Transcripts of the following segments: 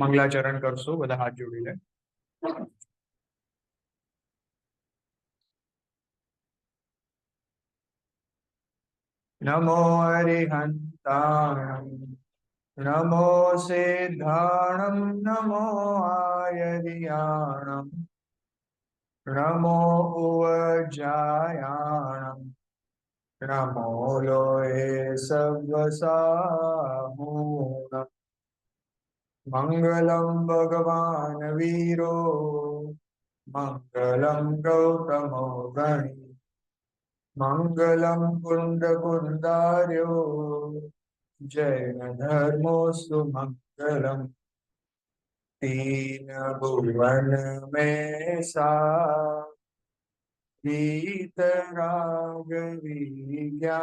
મંગલાચરણ કરશું, બધા હાથ જોડી લે. નમો હરિહંતાણં નમો સિદ્ધાણં નમો આયર્યાણં નમો ઉવજાયાણં નમો લોહે સવ્વસાહૂણં મંગલં ભગવાન વીરો મંગલં ગૌતમો ગણી મંગલં કુંડકુંદાર્યો જૈન ધર્મોસ્તુ મંગલમ तीन भुवन में सा गीत राग विज्ञानता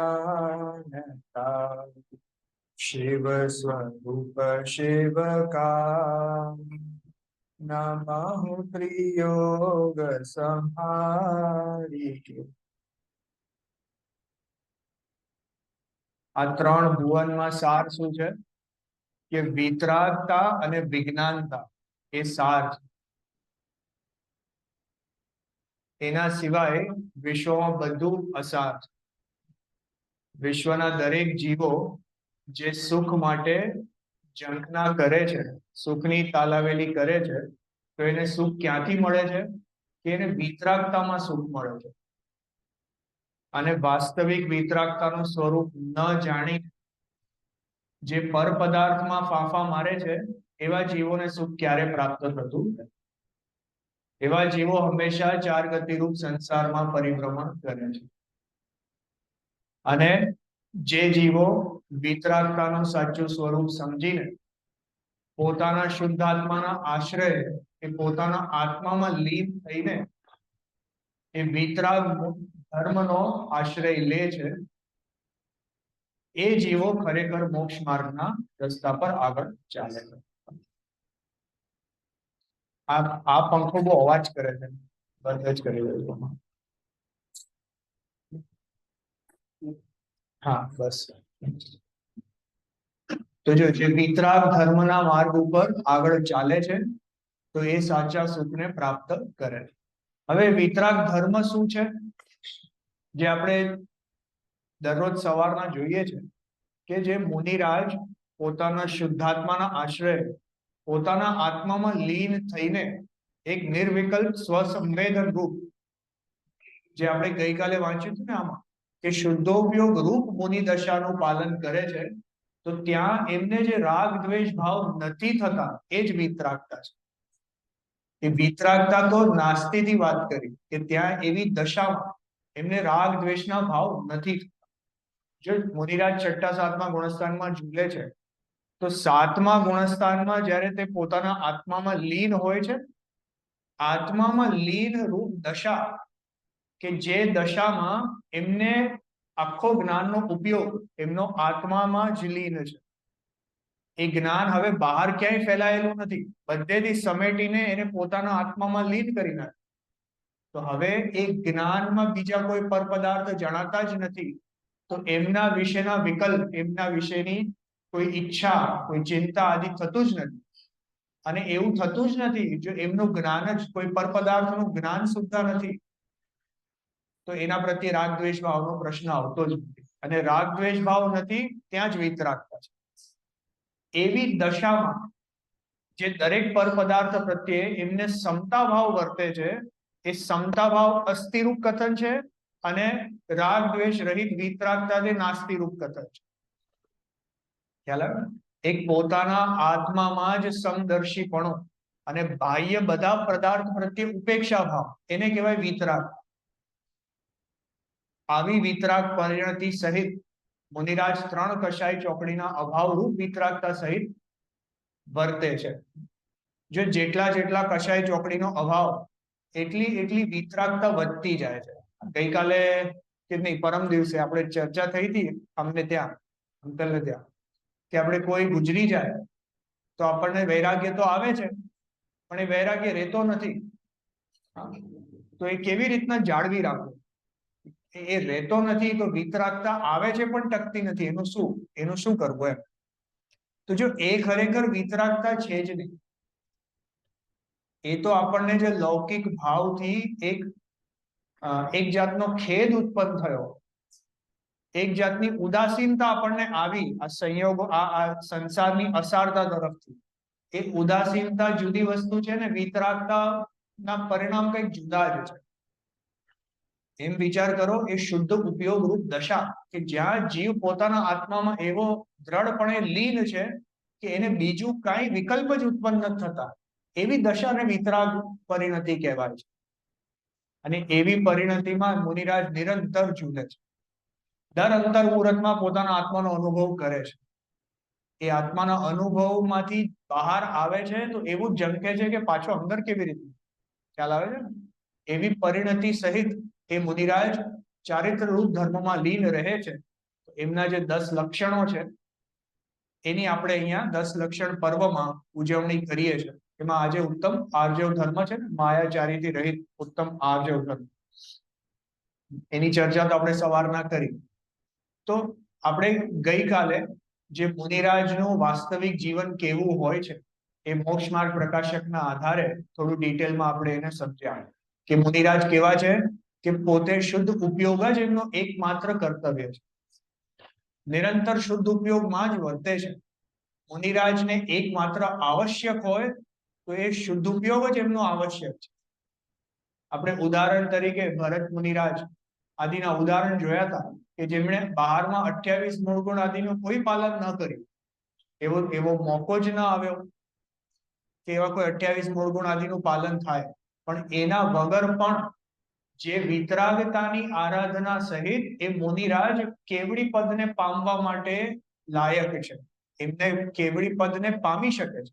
शिव स्वरूप शिव का नमः त्रियोग संहारी. આ ત્રણ ભુવનમાં સાર શું છે કે વિતરાગતા અને વિજ્ઞાનતા એ સાર છે. એના સિવાય વિશ્વમાં બધું અસાર છે. વિશ્વના દરેક જીવો જે સુખ માટે ઝંખના કરે છે, સુખની તાલાવેલી કરે છે, તો એને સુખ ક્યાંથી મળે છે કે એને વિતરાગતામાં સુખ મળે છે. અને વાસ્તવિક વિતરાગતાનું સ્વરૂપ ન જાણી જે પર પદાર્થમાં ફાંફા મારે છે એવા જીવોને સુખ ક્યારે પ્રાપ્ત થતું નથી. એવા જીવો હંમેશા ચાર ગતિરૂપ સંસારમાં પરિભ્રમણ કરે છે. અને જે જીવો વિતરાગતાનું સાચું સ્વરૂપ સમજીને પોતાના શુદ્ધ આત્માના આશ્રય એ પોતાના આત્મામાં લીન થઈને એ વિતરાગ ધર્મનો આશ્રય લે છે, એ જીવો ખરેખર મોક્ષ માર્ગના રસ્તા પર આગળ ચાલે છે. આ પંખો બહુ અવાજ કરે છે, બંધ જ કરી દઉં. હા બસ. તો જો જે વિતરાગ ધર્મના માર્ગ ઉપર આગળ ચાલે છે તો એ સાચા સુખને પ્રાપ્ત કરે છે. હવે વિતરાગ ધર્મ શું છે જે આપણે દરરોજ સવારના જોઈએ છે કે જે મુનિરાજ પોતાના શુદ્ધાત્માના આશ્રય પોતાના આત્મામાં લીન થઈને એક નિર્વિકલ્પ સ્વસંવેદન રૂપ, જે આપણે ગઈકાલે વાંચ્યું હતું ને આમાં કે શુદ્ધોપયોગ રૂપ મુનિ દશાનું પાલન કરે છે, તો ત્યાં એમને જે રાગ દ્વેષ ભાવ નથી થતા એ જ વિતરાગતા છે. એ વિતરાગતા તો નાસ્તિથી વાત કરી કે ત્યાં એવી દશામાં એમને રાગ દ્વેષના ભાવ નથી થતા. જો મુનિરાજ છઠ્ઠા સાતમા ગુણસ્થાનમાં ઝૂલે છે તો સાતમા ગુણસ્થાનમાં જ્યારે તે પોતાના આત્મામાં લીન હોય છે, આત્મામાં લીન રૂપ દશા કે જે દશામાં એમને આખો જ્ઞાનનો ઉપયોગ એમનો આત્મામાં જ લીન છે. એ જ્ઞાન હવે બહાર ક્યાંય ફેલાયેલું નથી, બધેથી સમેટીને એને પોતાના આત્મામાં લીન કરી નાખે. તો હવે એ જ્ઞાનમાં બીજા કોઈ પર પદાર્થ જણાતા જ નથી, તો એમના વિશેના વિકલ્પ, એમના વિશેની કોઈ ઈચ્છા, કોઈ ચિંતા આદિ થતું જ નથી. અને એવું થતું જ નથી જો એમનું જ્ઞાન જ કોઈ પર પદાર્થનું જ્ઞાન સુદ્ધા નથી, તો એના પ્રત્યે રાગ દ્વેષ ભાવનો પ્રશ્ન આવતો જ નથી. અને રાગ દ્વેષ ભાવ નથી ત્યાં જ વિતરાગતા છે. એવી દશામાં જે દરેક પર પદાર્થ પ્રત્યે એમને સમતા ભાવ વર્તે છે, એ સમતા ભાવ અસ્થિરૂપ કથન છે અને રાગ દ્વેષ રહિત વિતરાગતા જે નાસ્તિરૂપ કથન છે. ખ્યાલ આવે? એક પોતાના આત્મામાં જ સમદર્શીપણો અને બાહ્ય બધા પદાર્થ પ્રત્યે ઉપેક્ષા ભાવ, એને કહેવાય વિતરાગ. આવી વિતરાગ પરિણતિ સહિત મુનિરાજ ત્રણ કશાય ચોકડીના અભાવરૂપ વિતરાગતા સહિત વર્તે છે. જો જેટલા જેટલા કશાય ચોકડીનો અભાવ એટલી એટલી વિતરાગતા વધતી જાય છે. ગઈકાલે કે નહીં પરમ દિવસે આપણે ચર્ચા થઈ હતી અમને ત્યાં અંકલને ત્યાં કે આપણે કોઈ ગુજરી જાય તો આપણને વૈરાગ્ય તો આવે છે પણ એ વૈરાગ્ય રહેતો નથી. તો એ કેવી રીતના જાળવી રાખવું? એ રહેતો નથી તો વિતરાગતા આવે છે પણ ટકતી નથી, એનું શું કરવું એમ. તો જો એ ખરેખર વિતરાગતા છે જ નહીં, એ તો આપણને જે લૌકિક ભાવથી એક જાતનો ખેદ ઉત્પન્ન થયો, એક જાતની ઉદાસીનતા આપણને આવી આ સંયોગો, આ સંસારની અસારતા તરફથી, એ ઉદાસીનતા જુદી વસ્તુ છે ને વિતરાગતા ના પરિણામ કઈક જુદા જ છે. એમ વિચાર કરો, એ શુદ્ધ ઉપયોગ રૂપ દશા કે જ્યાં જીવ પોતાના આત્મામાં એવો દ્રઢપણે લીન છે કે એને બીજું કાંઈ વિકલ્પ જ ઉત્પન્ન નથી થતા, એવી દશાને વિતરાગ પરિણતિ કહેવાય છે. અને એવી પરિણતિમાં મુનિરાજ નિરંતર ઝૂલે છે, દર અંતર મુહૂર્તમાં પોતાના આત્માનો અનુભવ કરે છે. એ આત્માના અનુભવમાંથી બહાર આવે છે તો એવું ઝંકે છે કે પાછો અંદર કેવી રીતે, ખ્યાલ આવે છે ને? એવી પરિણતિ સહિત એ મુનિરાજ ચારિત્ર રૂપ ધર્મમાં લીન રહે છે. એમના જે 10 લક્ષણો છે એની આપણે અહીંયા 10 લક્ષણ પર્વમાં ઉજવણી કરીએ છીએ. એમાં આજે ઉત્તમ આર્જવ ધર્મ છે ને, માયાચારીથી રહિત ઉત્તમ આર્જવ ધર્મ, એની ચર્ચા તો આપણે સવારના કરી. તો આપણે ગઈકાલે જે મુનિરાજનું વાસ્તવિક જીવન કેવું હોય છે એ મોક્ષ માર્ગ પ્રકાશકના આધારે થોડું ડિટેલમાં આપણે એને સમજ્યા કે મુનિરાજ કેવા છે કે પોતે શુદ્ધ ઉપયોગ જ એમનો એકમાત્ર કર્તવ્ય છે, નિરંતર શુદ્ધ ઉપયોગમાં જ વર્તે છે. મુનિરાજને એકમાત્ર આવશ્યક હોય તો એ શુદ્ધ ઉપયોગ જ એમનો આવશ્યક છે. આપણે ઉદાહરણ તરીકે ભરત મુનિરાજ આદિના ઉદાહરણ જોયા હતા કે જેમણે બહારમાં 28 મૂળ ગુણ આદિનું કોઈ પાલન ન કર્યું, એવો મોકો જ ન આવ્યો કે એવા કોઈ 28 મૂળ ગુણ આદિનું પાલન થાય. પણ એના વગર પણ જે વિતરાગતાની આરાધના સહિત એ મુનિરાજ કેવડી પદને પામવા માટે લાયક છે, એમને કેવડી પદને પામી શકે છે.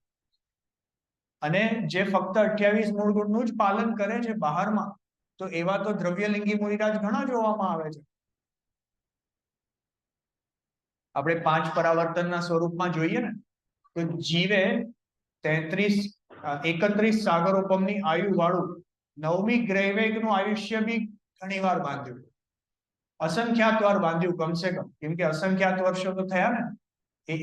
અને જે ફક્ત 28 મૂળ ગુણનું જ પાલન કરે છે બહારમાં, તો એવા તો દ્રવ્યલિંગી મુનિરાજ ઘણા જોવામાં આવે છે. આપણે 5 પરાવર્તનના સ્વરૂપમાં જોઈએ ને તો જીવે 31 સાગરોપમની આયુ વાળું 9મી ગ્રહવેગનું આયુષ્ય બી ઘણી વાર બાંધ્યું, અસંખ્યાત વાર બાંધ્યું કમસે કમ, કેમ કે અસંખ્યાત વર્ષો તો થયા ને, એ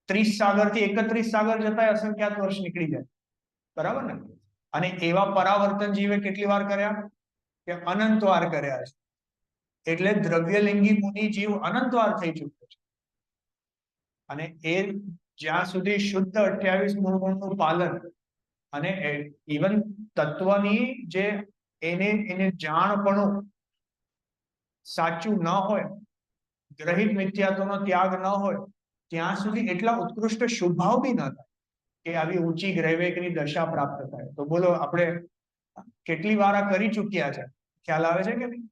30 સાગર થી 31 સાગર જતા અસંખ્યાત વર્ષ નીકળી જાય, બરાબર ને? અને એવા પરાવર્તન જીવે કેટલી વાર કર્યા કે અનંત વાર કર્યા છે. એટલે દ્રવ્યલિંગી મુનિ જીવ અનંત વાર થઈ ચુક્યો છે. અને એ જ્યાં સુધી શુદ્ધ 28 મૂળ ગુણનું પાલન અને ઇવન તત્વની જે એને જાણપણું સાચું ન હોય, ગ્રહિત મિથ્યાત્વનો ત્યાગ ન હોય, ત્યાં સુધી એટલા ઉત્કૃષ્ટ શુભાવ બી ન થાય કે આવી ઊંચી ગ્રહવેગની દશા પ્રાપ્ત થાય. તો બોલો આપણે કેટલી વાર આ કરી ચૂક્યા છે, ખ્યાલ આવે છે કે નહીં?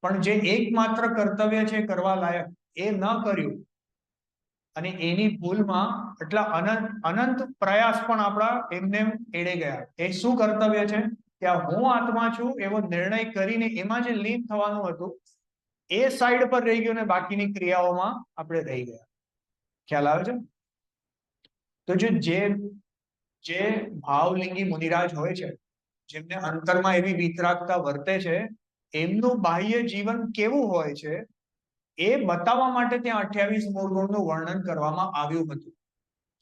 પણ જે એકમાત્ર કર્તવ્ય છે કરવા લાયક એ ન કર્યું, અને એની ભૂલમાં એટલા અનંત પ્રયાસ પણ આપણા એમને એડે ગયા. એ શું કર્તવ્ય છે કે આ હું આત્મા છું એવો નિર્ણય કરીને એમાં જે લીન થવાનું હતું એ સાઈડ પર રહી ગયું ને બાકીની ક્રિયાઓમાં આપણે રહી ગયા. ખ્યાલ આવે છે? તો જે ભાવલિંગી મુનિરાજ હોય છે, જેમને અંતરમાં એવી વિતરાગતા વર્તે છે, એમનું બાહ્ય જીવન કેવું હોય છે એ બતાવવા માટે ત્યાં 28 મૂળ ગુણનું વર્ણન કરવામાં આવ્યું હતું.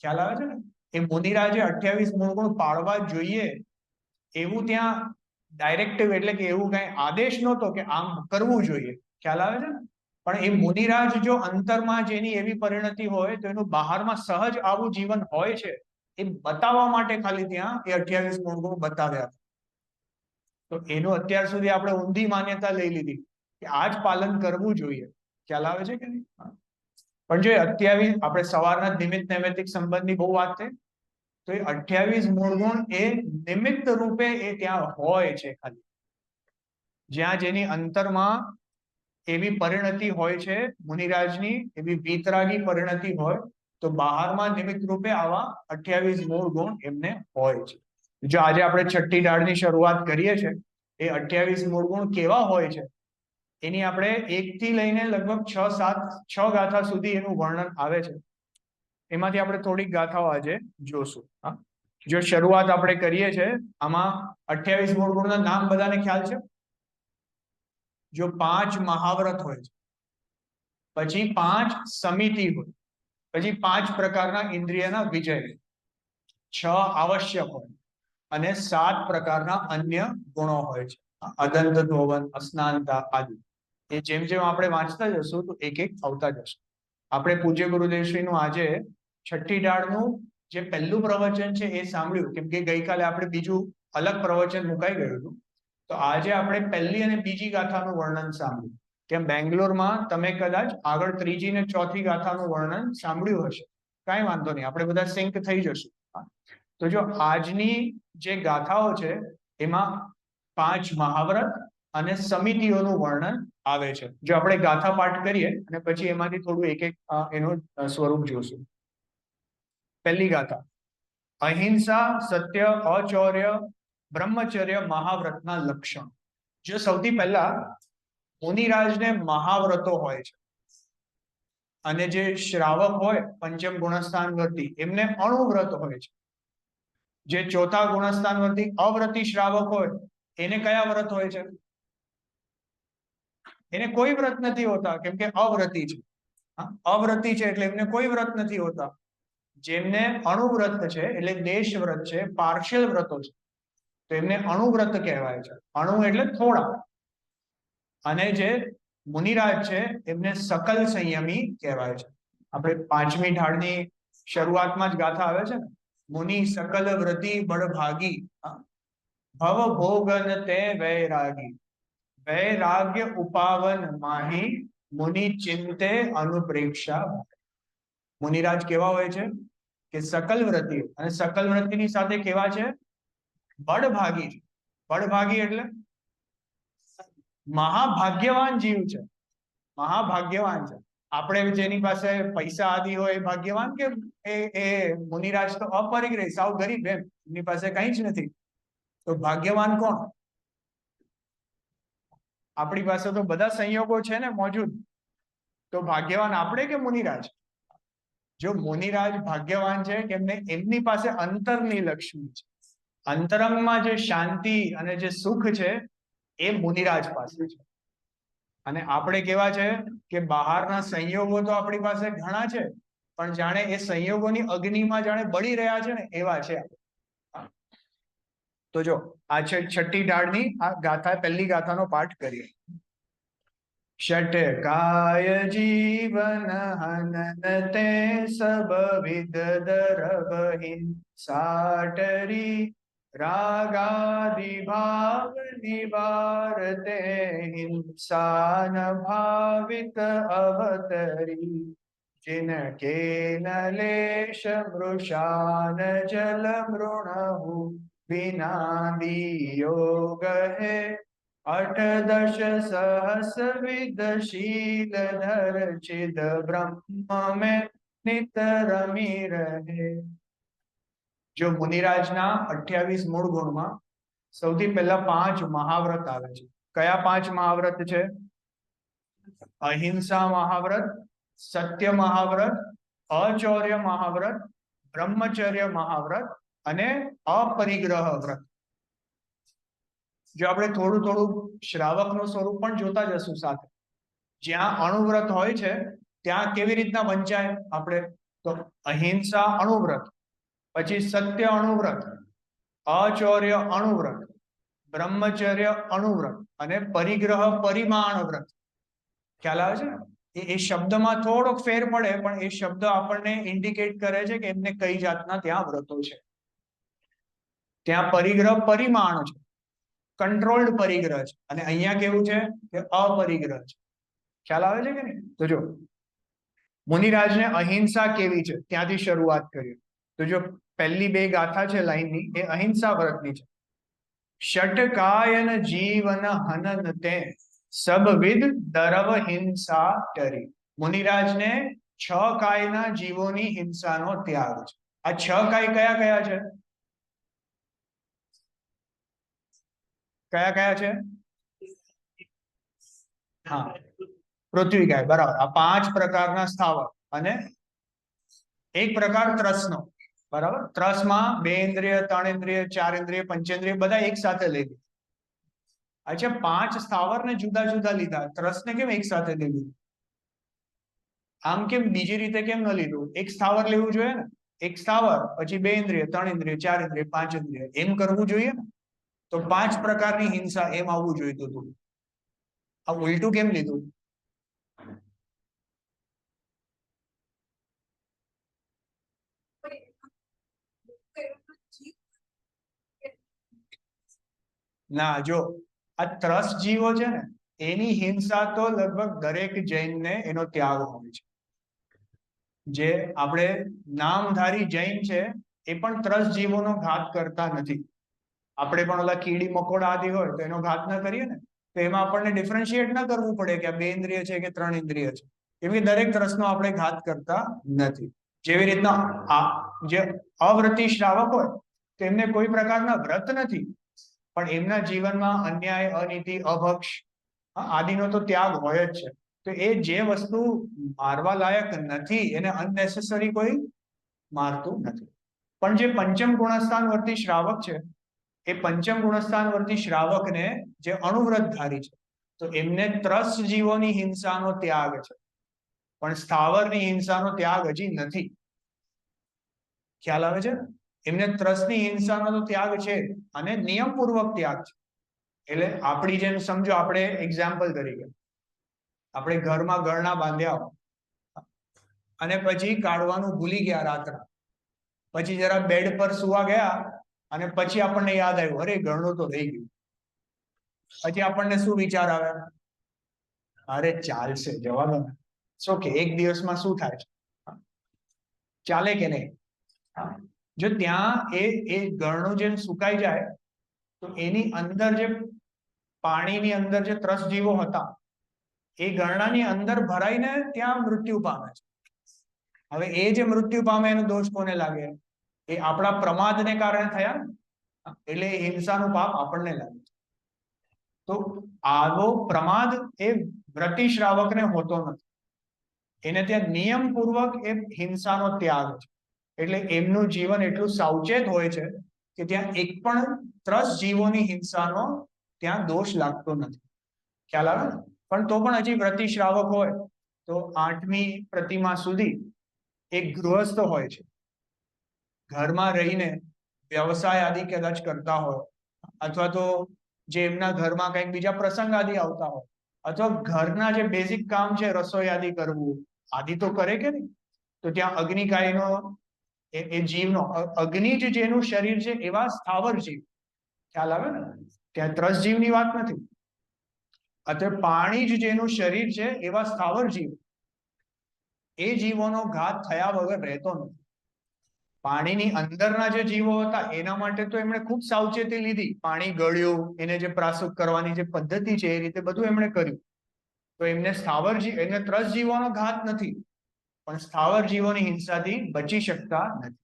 ખ્યાલ આવે છે ને? એ મુનિરાજે 28 મૂળ ગુણ પાળવા જોઈએ એવું ત્યાં ડાયરેક્ટિવ એટલે કે એવું કઈ આદેશ નહોતો કે આમ કરવું જોઈએ. ખ્યાલ આવે છે ને? પણ એ મુનિરાજ જો અંતરમાં જેની એવી પરિણતિ હોય તો એનું બહારમાં સહજ આવું જીવન હોય છે એ બતાવવા માટે ખાલી ત્યાં એ 28 મૂળ ગુણ બતાવ્યા. તો એનું અત્યાર સુધી આપણે ઊંધી માન્યતા લઈ લીધી કે આ જ પાલન કરવું જોઈએ. ખ્યાલ આવે છે કે નહીં? પણ જો 28 આપણે સવારના નિમિત્ત નૈમિત્તિક સંબંધની બહુ વાત થઈ, તો એ 28 મૂળ ગુણ એ નિમિત્ત રૂપે એ ત્યાં હોય છે ખાલી, જ્યાં જેની અંતરમાં એવી પરિણતિ હોય છે મુનિરાજની, એવી વિતરાગી પરિણતિ હોય, તો બહારમાં નિમિત્ત રૂપે આવા 28 મૂળ ગુણ એમને હોય છે. જો આજે આપણે છઠ્ઠી દાળની શરૂઆત કરીએ છીએ, એ 28 મૂળ ગુણ કેવા હોય છે એની આપણે 1 થી લઈને લગભગ 6 ગાથા સુધી એનું વર્ણન આવે છે. એમાંથી આપણે થોડીક ગાથાઓ આજે જોશું. જો શરૂઆત આપણે કરીએ છીએ, આમાં 28 મૂળ ગુણના નામ બધાને ખ્યાલ છે? જો 5 મહાવ્રત હોય છે, પછી 5 સમિતિ હોય, પછી 5 પ્રકારના ઇન્દ્રિયના વિજય, 6 આવશ્યક હોય અને 7 પ્રકારના અન્ય ગુણો હોય છે, અદંત ધોવન, અસ્નાનતા આદિ. એ જેમ જેમ આપણે વાંચતા જશું તો એક એક આવતા જશે. આપણે પૂજ્ય ગુરુદેવશ્રીનું આજે છઠ્ઠી ડાળનું જે પહેલું પ્રવચન છે એ સાંભળ્યું, કેમ કે ગઈકાલે આપણે બીજું અલગ પ્રવચન મુકાઈ ગયું હતું. તો આજે આપણે પહેલી અને બીજી ગાથાનું વર્ણન સાંભળ્યું. તેમ બેંગ્લોરમાં તમે કદાચ આગળ ત્રીજી ને ચોથી ગાથાનું વર્ણન સાંભળ્યું હશે. કાંઈ વાંધો નહીં, આપણે બધા સિંક થઈ જશું. તો જો આજની જે ગાથાઓ છે એમાં 5 મહાવ્રત અને સમિતિઓનું વર્ણન આવે છે. જો આપણે ગાથા પાઠ કરીએ અને પછી એમાંથી થોડું એક એક એનું સ્વરૂપ જોશું. પહેલી ગાથા, અહિંસા, સત્ય, અચૌર્ય, બ્રહ્મચર્ય મહાવ્રતના લક્ષણ. જો સૌથી પહેલા મુનિરાજને મહાવ્રતો હોય છે અને જે શ્રાવક હોય પંચમ ગુણસ્થાન વર્તી એમને અણુવ્રત હોય છે. જે ચોથા ગુણસ્થાન વર્તી અવ્રતી શ્રાવક હોય એને કયા વ્રત હોય છે? એને કોઈ વ્રત નથી હોતા, કેમ કે અવ્રતી છે. અવ્રતી છે એટલે એમને કોઈ વ્રત નથી હોતા. જેમને અણુવ્રત છે એટલે દેશ વ્રત છે, પાર્શિયલ વ્રતો છે, તો એમને અણુવ્રત કહેવાય છે. અણુ એટલે થોડા. અને જે મુનિરાજ છે એમને સકલ સંયમી કહેવાય છે. આપણે 5મી ઢાળની શરૂઆતમાં જ ગાથા આવે છે ને, મુનિ સકલ વ્રતિ બળભાગી, ભવ ભોગન તે વૈરાગી, વૈરાગ્ય ઉપાવન માહી, મુનિ ચિંતે અનુપ્રેક્ષા. મુનિરાજ કેવા હોય છે કે સકલ વ્રતિ, અને સકલ વ્રતિની સાથે કેવા છે? બળભાગી છે. બળભાગી એટલે મહાભાગ્યવાન જીવ છે. મહાભાગ્યવાન છે. આપણે જેની પાસે પૈસા આદિ હોય એ ભાગ્યવાન, કે એ મુનિરાજ તો અપરિગ્રહી, સાવ ગરીબ, એમની પાસે કંઈ જ નથી. તો ભાગ્યવાન કોણ? આપણી પાસે તો બધા સંયોગો છે ને મોજૂદ. તો ભાગ્યવાન આપણે કે મુનિરાજ? જો મુનિરાજ ભાગ્યવાન છે કે એમની પાસે અંતરની લક્ષ્મી છે. અંતરંગમાં જે શાંતિ અને જે સુખ છે એ મુનિરાજ પાસે છે. અને આપણે કેવા છે કે બહારના સંયોગો તો આપણી પાસે ઘણા છે, પણ જાણે એ સંયોગોની અગ્નિમાં જાણે બળી રહ્યા છે ને એવા છે. તો જો આ છે છઠ્ઠી ઢાળની આ ગાથા, પહેલી ગાથાનો પાઠ કરીએ. ષટકાય જીવન હનન તે સબ વિદ દરબહિન સાટરી, રાગાદિ ભાવ નિવારતે હિંસા ન ભાવિત અવતરી, जिनके नलेश मृषान जल मृणहु विनादियोग है, 8 सहस विद शीलधर चिद ब्रह्म में नित रमी रहे. જો મુનિરાજના 28 મૂળ ગુણમાં સૌથી પહેલા 5 મહાવ્રત આવે છે. કયા 5 મહાવ્રત છે? અહિંસા મહાવ્રત, સત્ય મહાવ્રત, અચૌર્ય મહાવ્રત, બ્રહ્મચર્ય મહાવ્રત અને અપરિગ્રહ વ્રત. જો આપણે થોડું થોડું શ્રાવકનું સ્વરૂપ પણ જોતા જશું સાથે. જ્યાં અણુવ્રત હોય છે ત્યાં કેવી રીતના વંચાય આપણે? તો અહિંસા અણુવ્રત, પછી સત્ય અણુવ્રત, અચૌર્ય અણુવ્રત, બ્રહ્મચર્ય અણુવ્રત અને પરિગ્રહ પરિમાણ વ્રત. ખ્યાલ આવે છે ને? એ શબ્દમાં થોડોક ફેર પડે, પણ એ શબ્દ આપણને ઇન્ડિકેટ કરે છે કે એમને કઈ જાતના ત્યાં વ્રતો છે. ત્યાં પરિગ્રહ પરિમાણ છે, કંટ્રોલ્ડ પરિગ્રહ છે, અને અહીંયા કેવું છે કે અપરિગ્રહ છે. ખ્યાલ આવે છે કે નહીં? તો જો મુનિરાજને અહિંસા કેવી છે ત્યાંથી શરૂઆત કરીએ. તો જો પહેલી 2 ગાથા છે લાઈનની એ અહિંસા વ્રતની છે. ષટકાયન જીવન હનન તે સબવિધ દરવ હિંસા ટરી. મુનિરાજને 6 કાયના જીવોની હિંસાનો ત્યાગ છે. આ 6 કાય કયા કયા છે? કયા કયા છે? હા, પૃથ્વી ગાય, બરાબર. આ 5 પ્રકારના સ્થાવર અને એક પ્રકાર ત્રસનો, બરાબર. ત્રસમાં 2 ઇન્દ્રિય, 3 ઇન્દ્રિય, 4 ઇન્દ્રિય, પંચેન્દ્રિય બધા એક સાથે લઈ લીધા. અચ્છા, 5 સ્થાવરને જુદા જુદા લીધા, ત્રસને કેમ એક સાથે લઈ લીધું? આમ કેમ બીજી રીતે કેમ ન લીધું? એક સ્થાવર લેવું જોઈએ ને, એક સ્થાવર, પછી 2 ઇન્દ્રિય, 3 ઇન્દ્રિય, 4 ઇન્દ્રિય, 5 ઇન્દ્રિય, એમ કરવું જોઈએ ને. તો 5 પ્રકારની હિંસા એમ આવવું જોઈતું હતું. આ ઉલટું કેમ લીધું? ના, જો આ ત્રસ્ત જીવો છે ને, એની હિંસા તો લગભગ દરેક જૈનને એનો ત્યાગ હોય છે. જે આપણે નામધારી જૈન છે એ પણ ત્રસ્ત જીવોનો ઘાત કરતા નથી. આપણે પણ ઓલા કીડી મકોડા આદિ હોય તો એનો ઘાત ના કરીએ ને, તો એમાં આપણને ડિફરન્શિએટ ના કરવું પડે કે આ 2 ઇન્દ્રિય છે કે 3 ઇન્દ્રિય છે, કેમ કે દરેક ત્રસ્તનો આપણે ઘાત કરતા નથી. જેવી રીતના આ જે અવ્રતી શ્રાવક હોય તો એમને કોઈ પ્રકારના વ્રત નથી, પણ એમના જીવનમાં અન્યાય, અનીતિ, અભક્ષ આદિનો તો ત્યાગ હોય જ છે. તો એ જે વસ્તુ મારવા લાયક નથી એને અનનેસેસરી કોઈ મારતું નથી. પણ જે પંચમ ગુણસ્થાન વર્તી શ્રાવક છે, એ પંચમ ગુણસ્થાન વર્તી શ્રાવકને જે અણુવ્રતધારી છે, તો એમને ત્રસ્ત જીવોની હિંસાનો ત્યાગ છે, પણ સ્થાવરની હિંસાનો ત્યાગ હજી નથી. ખ્યાલ આવે છે? એમને ત્રસ્તની હિંસાનો તો ત્યાગ છે, અને નિયમપૂર્વક ત્યાગ છે. એટલે આપણી જેમ સમજો, આપણે એક્ઝામ્પલ તરીકે આપણે ઘરમાં ગળના બાંધ્યા હોય અને પછી કાઢવાનું ભૂલી ગયા રાત્રે, પછી જરા બેડ પર સુવા ગયા અને પછી આપણને યાદ આવ્યું, અરે ગળનું તો રહી ગયું. પછી આપણને શું વિચાર આવે? અરે ચાલશે, જવા દો ને, શું કે એક દિવસમાં શું થાય છે, ચાલે કે નહીં? જો ત્યાં એ ગળનું જેમ સુકાઈ જાય તો એની અંદર જે પાણીની અંદર જે ત્રસ્ત જીવો હતા એ ગળનાની અંદર ભરાઈને ત્યાં મૃત્યુ પામે છે. હવે એ જે મૃત્યુ પામે એનો દોષ કોને લાગે? એ આપણા પ્રમાદને કારણે થયા ને, એટલે હિંસાનું પાપ આપણને લાગે. તો આવો પ્રમાદ એ વ્રતી શ્રાવકને હોતો નથી. એને ત્યાં નિયમપૂર્વક એ હિંસાનો ત્યાગ છે. એટલે એમનું જીવન એટલું સાવચેત હોય છે કે ત્યાં એક પણ ત્રસ્ત જીવોની હિંસાનો ત્યાં દોષ લાગતો નથી. ખ્યાલ આવે ને? પણ તો પણ હજી વ્રતી શ્રાવક હોય તો 8મી પ્રતિમા સુધી એક ગૃહસ્થ હોય છે, ઘરમાં રહીને વ્યવસાય આદિ કદાચ કરતા હોય, અથવા તો જે એમના ઘરમાં કંઈક બીજા પ્રસંગ આદિ આવતા હોય, અથવા ઘરના જે બેઝિક કામ છે, રસોઈ આદિ કરવું આદિ તો કરે કે નહીં? તો ત્યાં અગ્નિકાયનો એ જીવનો અગ્નિ જ જેનું શરીર છે એવા સ્થાવર જીવ. ખ્યાલ આવે ને? ત્યાં ત્રસ્ત જીવની વાત નથી. અથવા પાણી જ જેનું શરીર છે એવા સ્થાવર જીવ, એ જીવોનો ઘાત થયા વગર રહેતો નથી. પાણીની અંદરના જે જીવો હતા એના માટે તો એમણે ખૂબ સાવચેતી લીધી. પાણી ગળ્યું, એને જે પ્રાશુદ્ધ કરવાની જે પદ્ધતિ છે એ રીતે બધું એમણે કર્યું. તો એમને સ્થાવર જીવ, એને ત્રસ્ત જીવોનો ઘાત નથી, પણ સ્થાવર જીવોની હિંસાથી બચી શકતા નથી.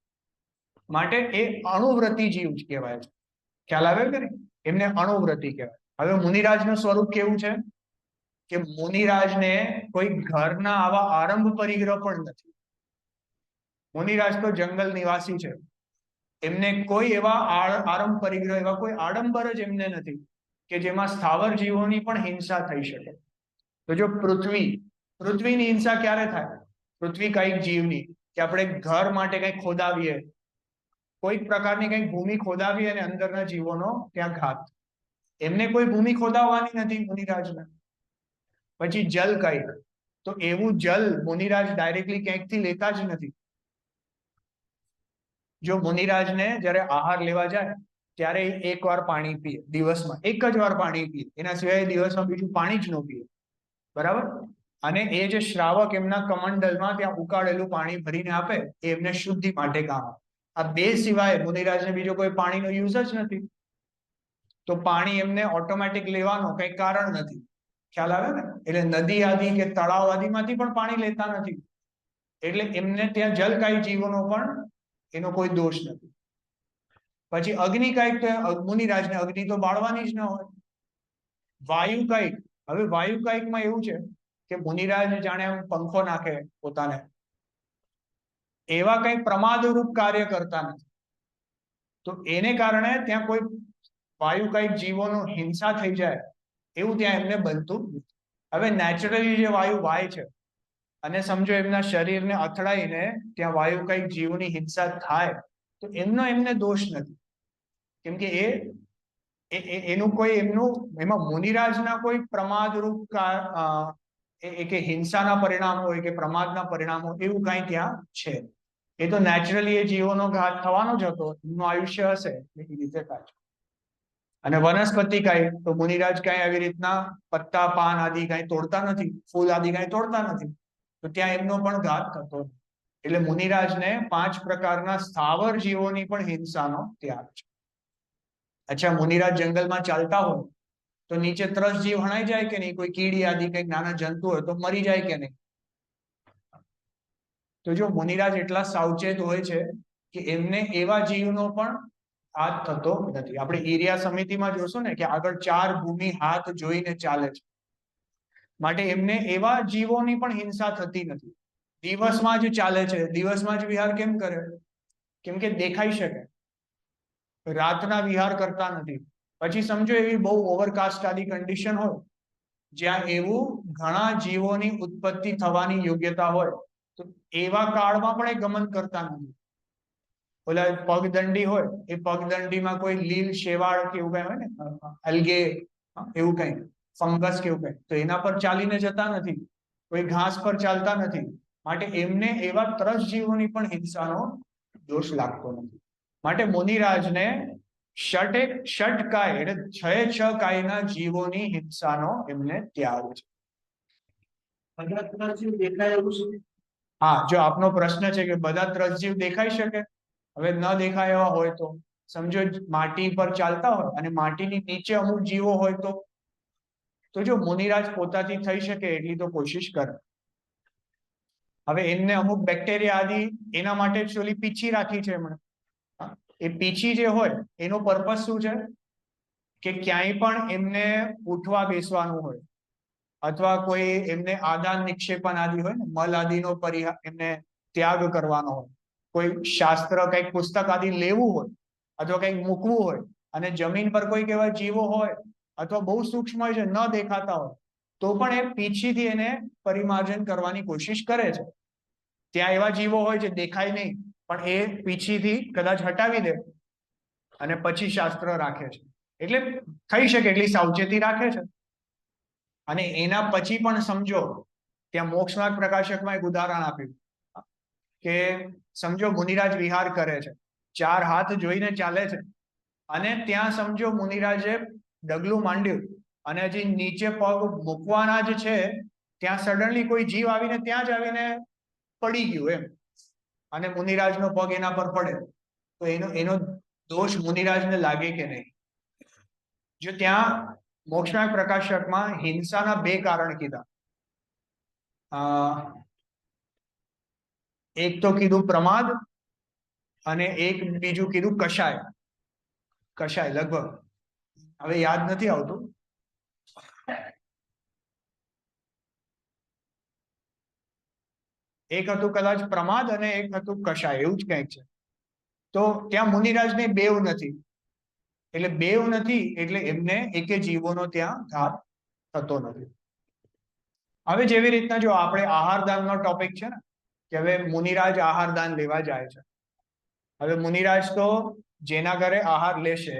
માટે એ અણુવ્રતી જીવ કહેવાય છે. ખ્યાલ આવે કે નહીં? એમને અણુવ્રતી કહેવાય. હવે મુનિરાજનું સ્વરૂપ કેવું છે કે મુનિરાજને કોઈ ઘરના આવા આરંભ પરિગ્રહ પણ નથી. મુનિરાજ તો જંગલ નિવાસી છે. એમને કોઈ એવા આરંભ પરિગ્રહ, એવા કોઈ આડંબર જ એમને નથી કે જેમાં સ્થાવર જીવોની પણ હિંસા થઈ શકે. તો જો પૃથ્વીની હિંસા ક્યારે થાય? પૃથ્વી કઈક જીવની, કે આપણે ઘર માટે કંઈક ખોદાવીએ, કોઈક પ્રકારની કંઈક ભૂમિ ખોદાવીએ અને અંદરના જીવોનો ત્યાં ઘાત. એમને કોઈ ભૂમિ ખોદાવવાની નથી મુનિરાજને. પછી જલ કઈક, તો એવું જલ મુનિરાજ ડાયરેક્ટલી ક્યાંકથી લેતા જ નથી. જો મુનિરાજને જ્યારે આહાર લેવા જાય ત્યારે 1 વાર પાણી પીએ દિવસમાં, 1 જ વાર પાણી પીએ, એના સિવાય દિવસમાં બીજું પાણી જ ન પીએ. બરાબર? અને એ જે શ્રાવક એમના કમંડલમાં ત્યાં ઉકાળેલું પાણી ભરીને આપે એ એમને શુદ્ધિ માટે કામ આવે. આ 2 સિવાય મુનિરાજને બીજો કોઈ પાણીનો યુઝ જ નથી. તો પાણી એમને ઓટોમેટિક લેવાનો કઈ કારણ નથી. ખ્યાલ આવે ને? એટલે નદી આદિ કે તળાવ આદિમાંથી પણ પાણી લેતા નથી. એટલે એમને ત્યાં જલકાય જીવોનો પણ એનો કોઈ દોષ નથી. પછી અગ્નિ કાયક, તો મુનિરાજને અગ્નિ તો બાળવાની જ ન હોય. વાયુ કાયક, હવે વાયુ કાયકમાં એવું છે કે મુનિરાજ જાણે આમ પંખો નાખે પોતાને, એવા કઈ પ્રમાદરૂપ કાર્ય કરતા નથી. તો એને કારણે ત્યાં કોઈ વાયુ કઈક જીવોનો હિંસા થઈ જાય એવું ત્યાં એમને બનતું નથી. હવે નેચરલી જે વાયુ વાય છે અને સમજો એમના શરીરને અથડાઈને ત્યાં વાયુ કઈક જીવની હિંસા થાય તો એમને દોષ નથી, કેમ કે એનું કોઈ એમનું એમાં મુનિરાજના કોઈ પ્રમાદરૂપ કે હિંસાના પરિણામ હોય કે પ્રમાદના પરિણામ હોય એવું કઈ ત્યાં છે. એ તો નેચરલી એ જીવોનો ઘાત થવાનો જ હતો, એમનું આયુષ્ય હશે એ રીતે થાય. અને વનસ્પતિ કાંઈ તો મુનિરાજ કાંઈ આવી રીતના પત્તા પાન આદિ કાંઈ તોડતા નથી, ફૂલ આદિ કાંઈ તોડતા નથી, તો ત્યાં એમનો પણ ઘાત થતો નથી. એટલે મુનિરાજને 5 પ્રકારના સ્થાવર જીવોની પણ હિંસાનો ત્યાગ છે. અચ્છા, મુનિરાજ જંગલમાં ચાલતા હોય તો નીચે ત્રસ જીવ હણાઈ જાય કે નહીં, કોઈ કીડી આદિ કંઈક નાના જંતુ હોય તો મરી જાય કે નહીં? તો જો મુનિરાજ એટલા સાવચેત હોય છે કે એમને એવા જીવનો પણ હાથ થતો નથી. આપણે ઈરિયા સમિતિમાં જોશું ને કે આગળ 4 ભૂમિ હાથ જોઈને ચાલે છે, માટે એમને એવા જીવોની પણ હિંસા થતી નથી. દિવસમાં જ ચાલે છે, દિવસમાં જ વિહાર કેમ કરે? કેમ કે દેખાઈ શકે, રાતના વિહાર કરતા નથી. પછી સમજો એવી બહુ ઓવરકાસ્ટ આદિ કન્ડિશન હોય જ્યાં એવું ઘણા જીવોની ઉત્પત્તિ થવાની યોગ્યતા હોય તો એવા કાળમાં પણ એ ગમન કરતા નથી. ઓલા પગદંડી હોય એ પગદંડીમાં કોઈ લીલ શેવાળ કે એવું કઈ હોય ને, અલગે એવું કઈ ફંગસ કે એવું કઈ, તો એના પર ચાલીને જતા નથી, કોઈ ઘાસ પર ચાલતા નથી, માટે એમને એવા ત્રસ જીવોની પણ હિંસાનો દોષ લાગતો નથી. માટે મુનિરાજને ષટ કાય એટલે 6 કાયના જીવોની હિંસાનો એમને ત્યાગ છે. હા, જો આપનો પ્રશ્ન છે કે બધા ત્રસજીવ દેખાઈ શકે, હવે ન દેખાય એવા હોય તો સમજો માટી પર ચાલતા હોય અને માટીની નીચે અમુક જીવો હોય તો જો મુનિરાજ પોતાથી થઈ શકે એટલી તો કોશિશ કરે. હવે એમને અમુક બેક્ટેરિયા આદિ એના માટે જ ઓલી પીછી રાખી છે એમણે. એ પીછી જે હોય એનો પર્પસ શું છે કે ક્યાંય પણ એમને ઉઠવા બેસવાનું હોય અથવા કોઈ એમને આદાન નિક્ષેપણ આદિ હોય ને, મલ આદિનો એમને ત્યાગ કરવાનો હોય, કોઈ શાસ્ત્ર કંઈક પુસ્તક આદિ લેવું હોય અથવા કંઈક મૂકવું હોય અને જમીન પર કોઈક એવા જીવો હોય અથવા બહુ સૂક્ષ્મ હોય છે, ન દેખાતા હોય તો પણ એ પીછીથી એને પરિમાર્જન કરવાની કોશિશ કરે છે. ત્યાં એવા જીવો હોય છે દેખાય નહીં પણ એ પીછીથી કદાચ હટાવી દે અને પછી શાસ્ત્ર રાખે છે. એટલે થઈ શકે એટલી સાવચેતી રાખે છે. અને એના પછી પણ સમજો ત્યાં મોક્ષમાર્ગ પ્રકાશકમાં એક ઉદાહરણ આપ્યું કે સમજો મુનિરાજ વિહાર કરે છે, 4 હાથ જોઈને ચાલે છે અને ત્યાં સમજો મુનિરાજે ડગલું માંડ્યું અને હજી નીચે પગ મૂકવાના જ છે ત્યાં સડનલી કોઈ જીવ આવીને ત્યાં જ આવીને પડી ગયું એમ, અને મુનિરાજનો પગ એના પર પડે તો એનો દોષ મુનિરાજને લાગે કે નહીં? જો ત્યાં મોક્ષમાર્ગ પ્રકાશકમાં હિંસાના 2 કારણ કીધા. એક તો કીધું પ્રમાદ અને એક બીજું કીધું કષાય લગભગ હવે યાદ નથી આવતું. એક હતું કદાચ પ્રમાદ અને એક હતું કષાય, એવું જ કંઈક છે. તો ત્યાં મુનિરાજને બેવ નથી, એટલે બેવ નથી એટલે એમને એકે જીવોનો ત્યાં ઘાત થતો નથી. હવે જેવી રીતના જો આપણે આહારદાનનો ટોપિક છે ને કે હવે મુનિરાજ આહારદાન લેવા જાય છે. હવે મુનિરાજ તો જેના ઘરે આહાર લેશે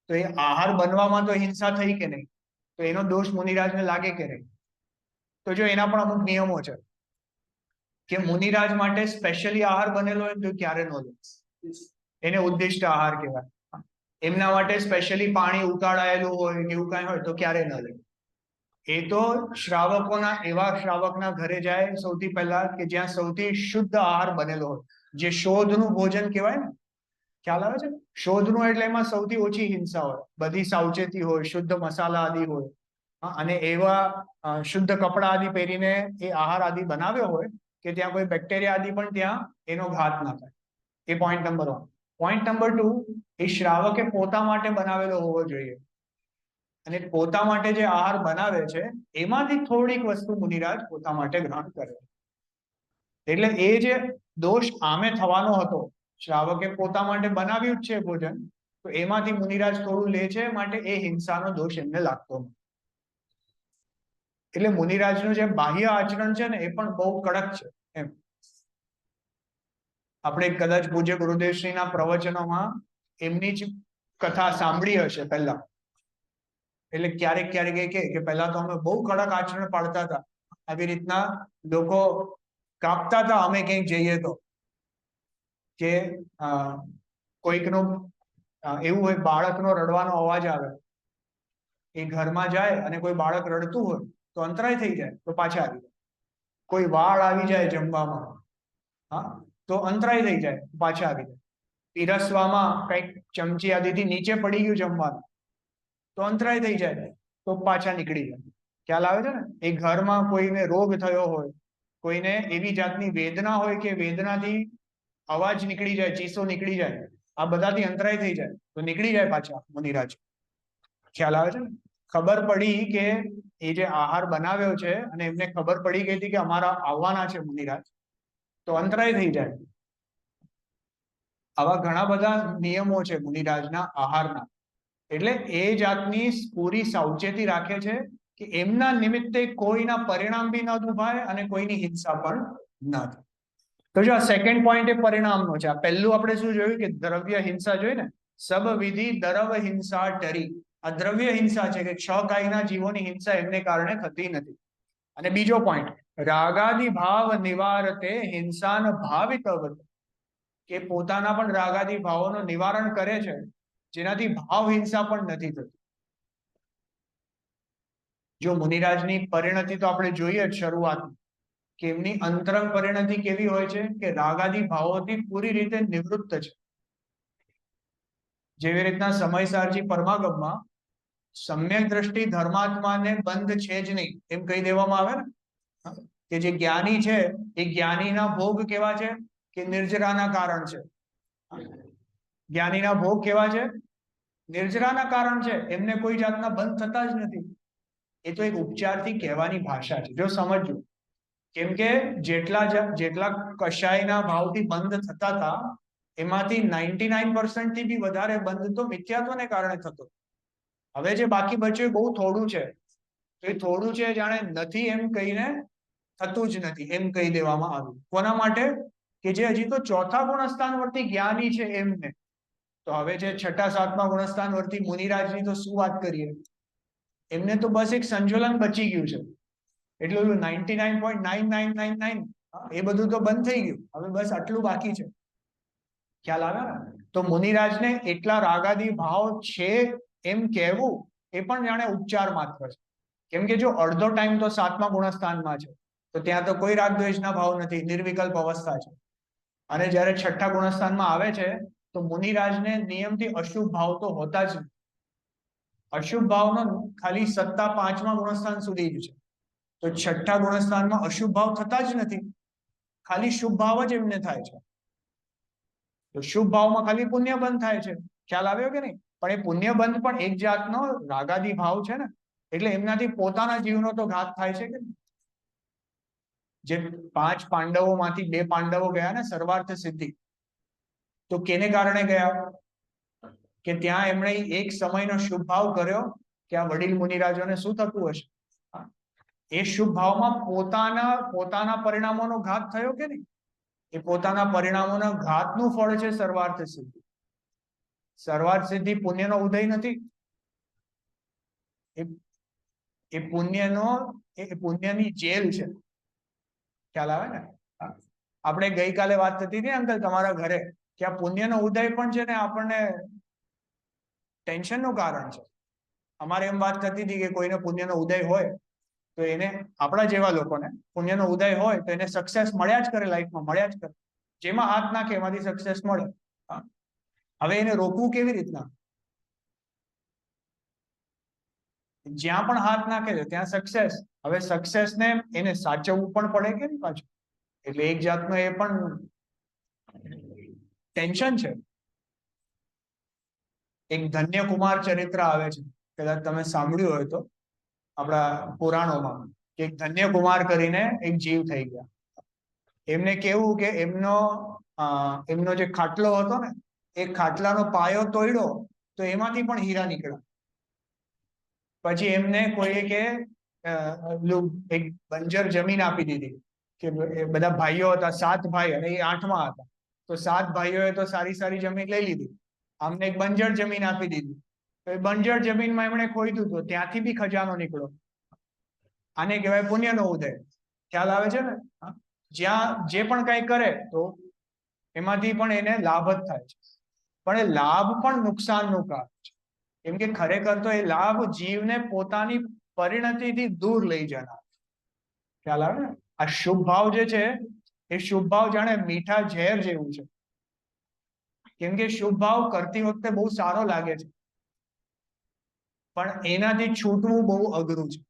તો એ આહાર બનવામાં તો હિંસા થઈ કે નહીં, તો એનો દોષ મુનિરાજને લાગે કે નહીં? તો જો એના પણ અમુક નિયમો છે કે મુનિરાજ માટે સ્પેશિયલી આહાર બનેલો હોય તો ક્યારે ન લે, એને ઉદ્દિષ્ટ આહાર કહેવાય. એમના માટે સ્પેશિયલી પાણી ઉકાળાયેલું હોય એવું કઈ હોય તો ક્યારે ન લે. એ તો એવા શ્રાવકના ઘરે જાય સૌથી પહેલા કે જ્યાં સૌથી શુદ્ધ આહાર બનેલો હોય, જે શોધનું ભોજન કહેવાય ને, ખ્યાલ આવે છે? શોધનું એટલે એમાં સૌથી ઓછી હિંસા હોય, બધી સાવચેતી હોય, શુદ્ધ મસાલા આદિ હોય, અને એવા શુદ્ધ કપડા આદિ પહેરીને એ આહાર આદિ બનાવ્યો હોય કે ત્યાં કોઈ બેક્ટેરિયા આદિ પણ ત્યાં એનો ઘાત ના થાય. એ પોઈન્ટ નંબર 1. પોઈન્ટ નંબર 2, એ શ્રાવકે પોતા માટે બનાવેલો હોવો જોઈએ અને પોતા માટે જે આહાર બનાવે છે એમાંથી થોડીક વસ્તુ મુનિરાજ પોતા માટે ગ્રહણ કરે. એટલે એ જે દોષ આમે થવાનો હતો, શ્રાવકે પોતા માટે બનાવ્યું જ છે ભોજન, તો એમાંથી મુનિરાજ થોડું લે છે, માટે એ હિંસાનો દોષ એમને લાગતો નથી. એટલે મુનિરાજનું જે બાહ્ય આચરણ છે ને એ પણ બહુ કડક છે એમ. આપણે કદાચ પૂજ્ય ગુરુદેવશ્રીના પ્રવચનોમાં એમની જ કથા સાંભળી હશે પહેલા. એટલે ક્યારેક ક્યારેક એ કે પહેલા તો અમે બહુ કડક આચરણ પાડતા હતા, આવી રીતના લોકો કાપતા હતા અમે ક્યાંક જઈએ તો, કે કોઈકનો એવું હોય બાળકનો રડવાનો અવાજ આવે, એ ઘરમાં જાય અને કોઈ બાળક રડતું હોય તો અંતરાય થઈ જાય તો પાછા આવી જાય. કોઈ વાળ આવી જાય જમવામાં, હા, તો અંતરાય થઈ જાય પાછા આવી જાય. પીરસવામાં કઈક ચમચી આદિથી નીચે પડી ગયું જમવાનું તો અંતરાય થઈ જાય તો પાછા નીકળી જાય. ખ્યાલ આવે છે ને? એ ઘરમાં કોઈને રોગ થયો હોય, કોઈને એવી જાતની વેદના હોય કે વેદનાથી અવાજ નીકળી જાય, ચીસો નીકળી જાય, આ બધાથી અંતરાય થઈ જાય તો નીકળી જાય પાછા મુનિરાજ. ખ્યાલ આવે છે ને? ખબર પડી કે એ જે આહાર બનાવ્યો છે અને એમને ખબર પડી ગઈ હતી કે અમારા આવવાના છે મુનિરાજ, તો અંતરાય થઈ જાય. આવા ઘણા બધા નિયમો છે મુનિરાજના આહારના. એટલે એ જાતની પૂરી સાવચેતી રાખે છે કે એમના નિમિત્તે કોઈના પરિણામ બી ન દુભાય અને કોઈની હિંસા પણ ન થાય. તો જો આ સેકન્ડ પોઈન્ટ એ પરિણામનો છે. આ પહેલું આપણે શું જોયું કે દ્રવ્ય હિંસા જોઈ ને, સબ વિધિ દરવ હિંસા ટરી. આ દ્રવ્ય હિંસા છે કે 6 કાયના જીવોની હિંસા એમને કારણે થતી નથી. અને બીજો પોઈન્ટ, રાગાદિ ભાવ નિવારતે હિંસાન ભાવિતવત, કે પોતાના પણ રાગાદિ ભાવોનું નિવારણ કરે છે, જેનાથી ભાવ હિંસા પણ નથી થતી. જો મુનિરાજની પરિણતિ તો આપણે જોઈએ જ શરૂઆતમાં કે એમની અંતરંગ પરિણતિ કેવી હોય છે કે રાગાદિ ભાવોથી પૂરી રીતે નિવૃત્ત છે. જેવી રીતના સમયસારજી પરમાગમમાં સમ્યક દ્રષ્ટિ ધર્માત્માને બંધ છે જ નહીં એમ કહી દેવામાં આવે ને, કે જે જ્ઞાની છે એ જ્ઞાનીના ભોગ કેવા છે કે નિર્જરાના કારણ છે. જ્ઞાનીના ભોગ કેવા છે? નિર્જરાના કારણ છે, એમને કોઈ જાતના બંધ થતા જ નથી. એ તો એક ઉપચારથી કહેવાની ભાષા છે, જો સમજજો. કેમ કે જેટલા કશાયના ભાવથી બંધ થતા હતા એમાંથી 99% થી બી વધારે બંધ તો મિથ્યાત્વને કારણે થતો. હવે જે બાકી બચ્યું બહુ થોડું છે, તો એ થોડું છે જાણે નથી એમ કહીને થતું જ નથી એમ કહી દેવામાં આવ્યું. કોના માટે? કે જે હજી તો ચોથા ગુણસ્થાન વર્તી જ્ઞાની છે એમને. તો હવે જે છઠ્ઠા સાતમા ગુણસ્થાન વર્તી મુનિરાજની તો શું વાત કરીએ, એમને તો બસ એક સંજોલન બચી ગયું છે. એટલે 99.9999 એ બધું તો બંધ થઈ ગયું, હવે બસ આટલું બાકી છે. ખ્યાલ આવે ને? તો મુનિરાજને એટલા રાગાદી ભાવ છે એમ કહેવું એ પણ જાણે ઉપચાર માત્ર છે. કેમ કે જો અડધો ટાઈમ તો સાતમા ગુણસ્થાનમાં છે તો ત્યાં તો કોઈ રાગ દ્વેષના ભાવ નથી, નિર્વિકલ્પ અવસ્થા છે. અને જ્યારે છઠ્ઠા ગુણસ્થાનમાં આવે છે તો મુનિરાજને નિયમથી અશુભ ભાવ તો હોતા જ નથી. અશુભ ભાવનો ખાલી સત્તા 5મા ગુણસ્થાન સુધી જ છે. તો છઠ્ઠા ગુણસ્થાનમાં અશુભ ભાવ થતા જ નથી, ખાલી શુભ ભાવ જ એમને થાય છે. તો શુભ ભાવમાં ખાલી પુણ્ય બંધ થાય છે. ખ્યાલ આવ્યો કે નહીં? પણ એ પુણ્ય બંધ પણ એક જાતનો રાગાદી ભાવ છે ને, એટલે એમનાથી પોતાના જીવનો તો ઘાત થાય છે કે જે 5 પાંડવોમાંથી 2 પાંડવો ગયા ને સર્વાર્થ સિદ્ધિ, તો કેને કારણે ગયા? કે ત્યાં એમણે એક સમયનો શુભ ભાવ કર્યો કે આ વડીલ મુનિરાજોને શું થતું હશે. એ શુભ ભાવમાં પોતાના પરિણામોનો ઘાત થયો કે નહીં? એ પોતાના પરિણામોના ઘાતનું ફળ છે સર્વાર્થ સિદ્ધિ. સર્વાર્થ સિદ્ધિ પુણ્યનો ઉદય નથી. એ પુણ્યની જેલ છે. ખ્યાલ આવે ને? આપણે ગઈકાલે વાત થતી હતી અંકલ તમારા ઘરે કે આ પુણ્યનો ઉદય પણ છે ને આપણને ટેન્શનનું કારણ છે. અમારે એમ વાત કરતી હતી કે કોઈને પુણ્યનો ઉદય હોય તો એને, આપણા જેવા લોકોને પુણ્યનો ઉદય હોય તો એને સક્સેસ મળ્યા જ કરે, લાઈફમાં મળ્યા જ કરે. જેમાં હાથ નાખે એમાંથી સક્સેસ મળે. હવે એને રોકવું કેવી રીતના? જ્યાં પણ હાથ નાખે છે ત્યાં સક્સેસ. હવે સક્સેસને એને સાચવવું પણ પડે કે નહીં પાછું? એટલે એક જાતનો એ પણ ટેન્શન છે. એક ધન્ય કુમાર ચરિત્ર આવે છે, કદાચ તમે સાંભળ્યું હોય તો આપણા પુરાણોમાં, કે એક ધન્ય કુમાર કરીને એક જીવ થઈ ગયા. એમને કેવું કે એમનો જે ખાટલો હતો ને એ ખાટલાનો પાયો તોડ્યો તો એમાંથી પણ હીરા નીકળ્યા. પછી એમને કોઈએ કે એક બંજર જમીન આપી દીધી કે એ બધા ભાઈઓ હતા, 7 ભાઈ અને એ 8મા હતા. તો 7 ભાઈઓએ તો સારી સારી જમીન લઈ લીધી, આમને એક બંજર જમીન આપી દીધી. તો એ બંજર જમીનમાં એમણે ખોદ્યું તો ત્યાંથી બી ખજાનો નીકળ્યો. આને કહેવાય પુણ્યનો ઉદય. ખ્યાલ આવે છે ને? જ્યાં જે પણ કઈ કરે તો એમાંથી પણ એને લાભ જ થાય છે, પણ એ લાભ પણ નુકસાનનું કારણ છે. કેમ કે ખરેખર તો એ લાભ જીવને પોતાની પરિણતિથી દૂર લઈ જનાર. ખ્યાલ આવે ને? આ શુભ ભાવ જે છે એ શુભ ભાવ જાણે મીઠા ઝેર જેવું છે. કેમ કે શુભ ભાવ કરતી વખતે બહુ સારો લાગે છે, પણ એનાથી છૂટવું બહુ અઘરું છે.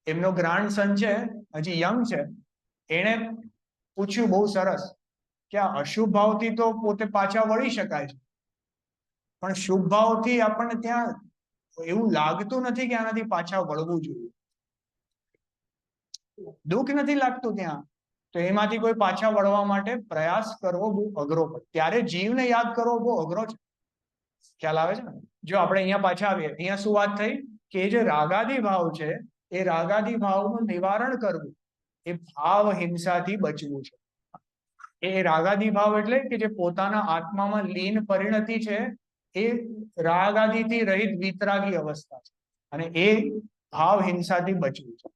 એમનો ગ્રાન્ડસન છે, હજી યંગ છે, એને પૂછ્યું બહુ સરસ કે આ અશુભ ભાવથી તો પોતે પાછા વળી શકાય છે, પણ શુભ ભાવથી આપણને ત્યાં એવું લાગતું નથી કે આનાથી પાછા વળવું જોઈએ. દુઃખ નથી લાગતું ત્યાં, તો એમાંથી કોઈ પાછા વળવા માટે પ્રયાસ કરવો બહુ અઘરો પડે. ત્યારે જીવને યાદ કરવો બહુ અઘરો છે. ખ્યાલ આવે છે ને? જો આપણે અહીંયા પાછા આવીએ, અહીંયા શું વાત થઈ કે જે રાગાદી ભાવ છે એ રાગાદી ભાવનું નિવારણ કરવું, એ ભાવ હિંસાથી બચવું છે. એ રાગાદી ભાવ એટલે કે જે પોતાના આત્મામાં લીન પરિણતિ છે, એ રાગાદીથી રહિત વિતરાગી અવસ્થા છે, અને એ ભાવ હિંસાથી બચવું છે.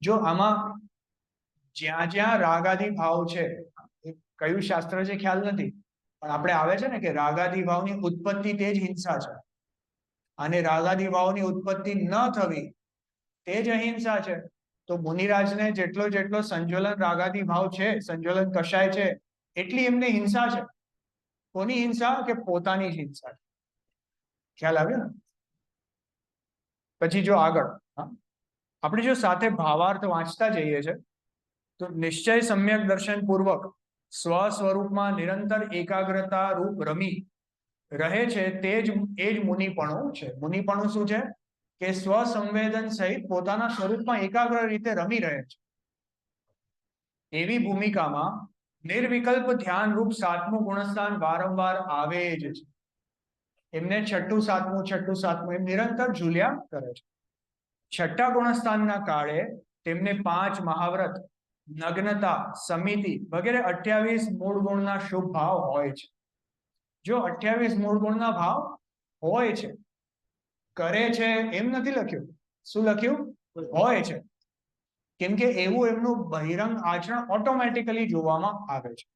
જો આમાં જ્યાં જ્યાં રાગાદી ભાવ છે, એ કયું શાસ્ત્ર છે ખ્યાલ નથી, પણ આપણે આવે છે ને કે રાગાદી ભાવની ઉત્પત્તિ તે જ હિંસા છે, અને રાગાદી ભાવની ઉત્પત્તિ ન થવી તે જ અહિંસા છે. તો મુનિરાજને જેટલો જેટલો સંજોલન રાગાદી ભાવ છે, સંજોલન કશાય છે, એટલી એમને હિંસા છે. કોની હિંસા? કે પોતાની જ હિંસા છે. ખ્યાલ આવ્યો ને? પછી જો આગળ આપણે જો સાથે ભાવાર્થ વાંચતા જઈએ છે, તો નિશ્ચય સમ્યક દર્શન પૂર્વક સ્વ સ્વરૂપમાં નિરંતર એકાગ્રતા રૂપ રમી રહે છે, તે જ એ જ મુનિપણું છે. મુનિપણું શું છે? કે સ્વ સંવેદન સહિત પોતાના સ્વરૂપમાં એકાગ્ર રીતે રમી રહે છે. એવી ભૂમિકામાં નિર્વિકલ્પ ધ્યાન રૂપ 7મું ગુણસ્થાન વારંવાર આવે જ છે. એમને 6ઠું 7મું એમ નિરંતર ઝૂલ્યા કરે છે. 6ઠ્ઠા ગુણસ્થાનના કાળે તેમને 5 મહાવ્રત, નગ્નતા, સમિતિ વગેરે 28 મૂળ ગુણના શુભ ભાવ હોય છે. જો 28 મૂળ ગુણના ભાવ હોય છે, કરે છે એમ નથી લખ્યું. શું લખ્યું? હોય છે. કેમ કે એવું એમનું બહિરંગ આચરણ ઓટોમેટિકલી જોવામાં આવે છે.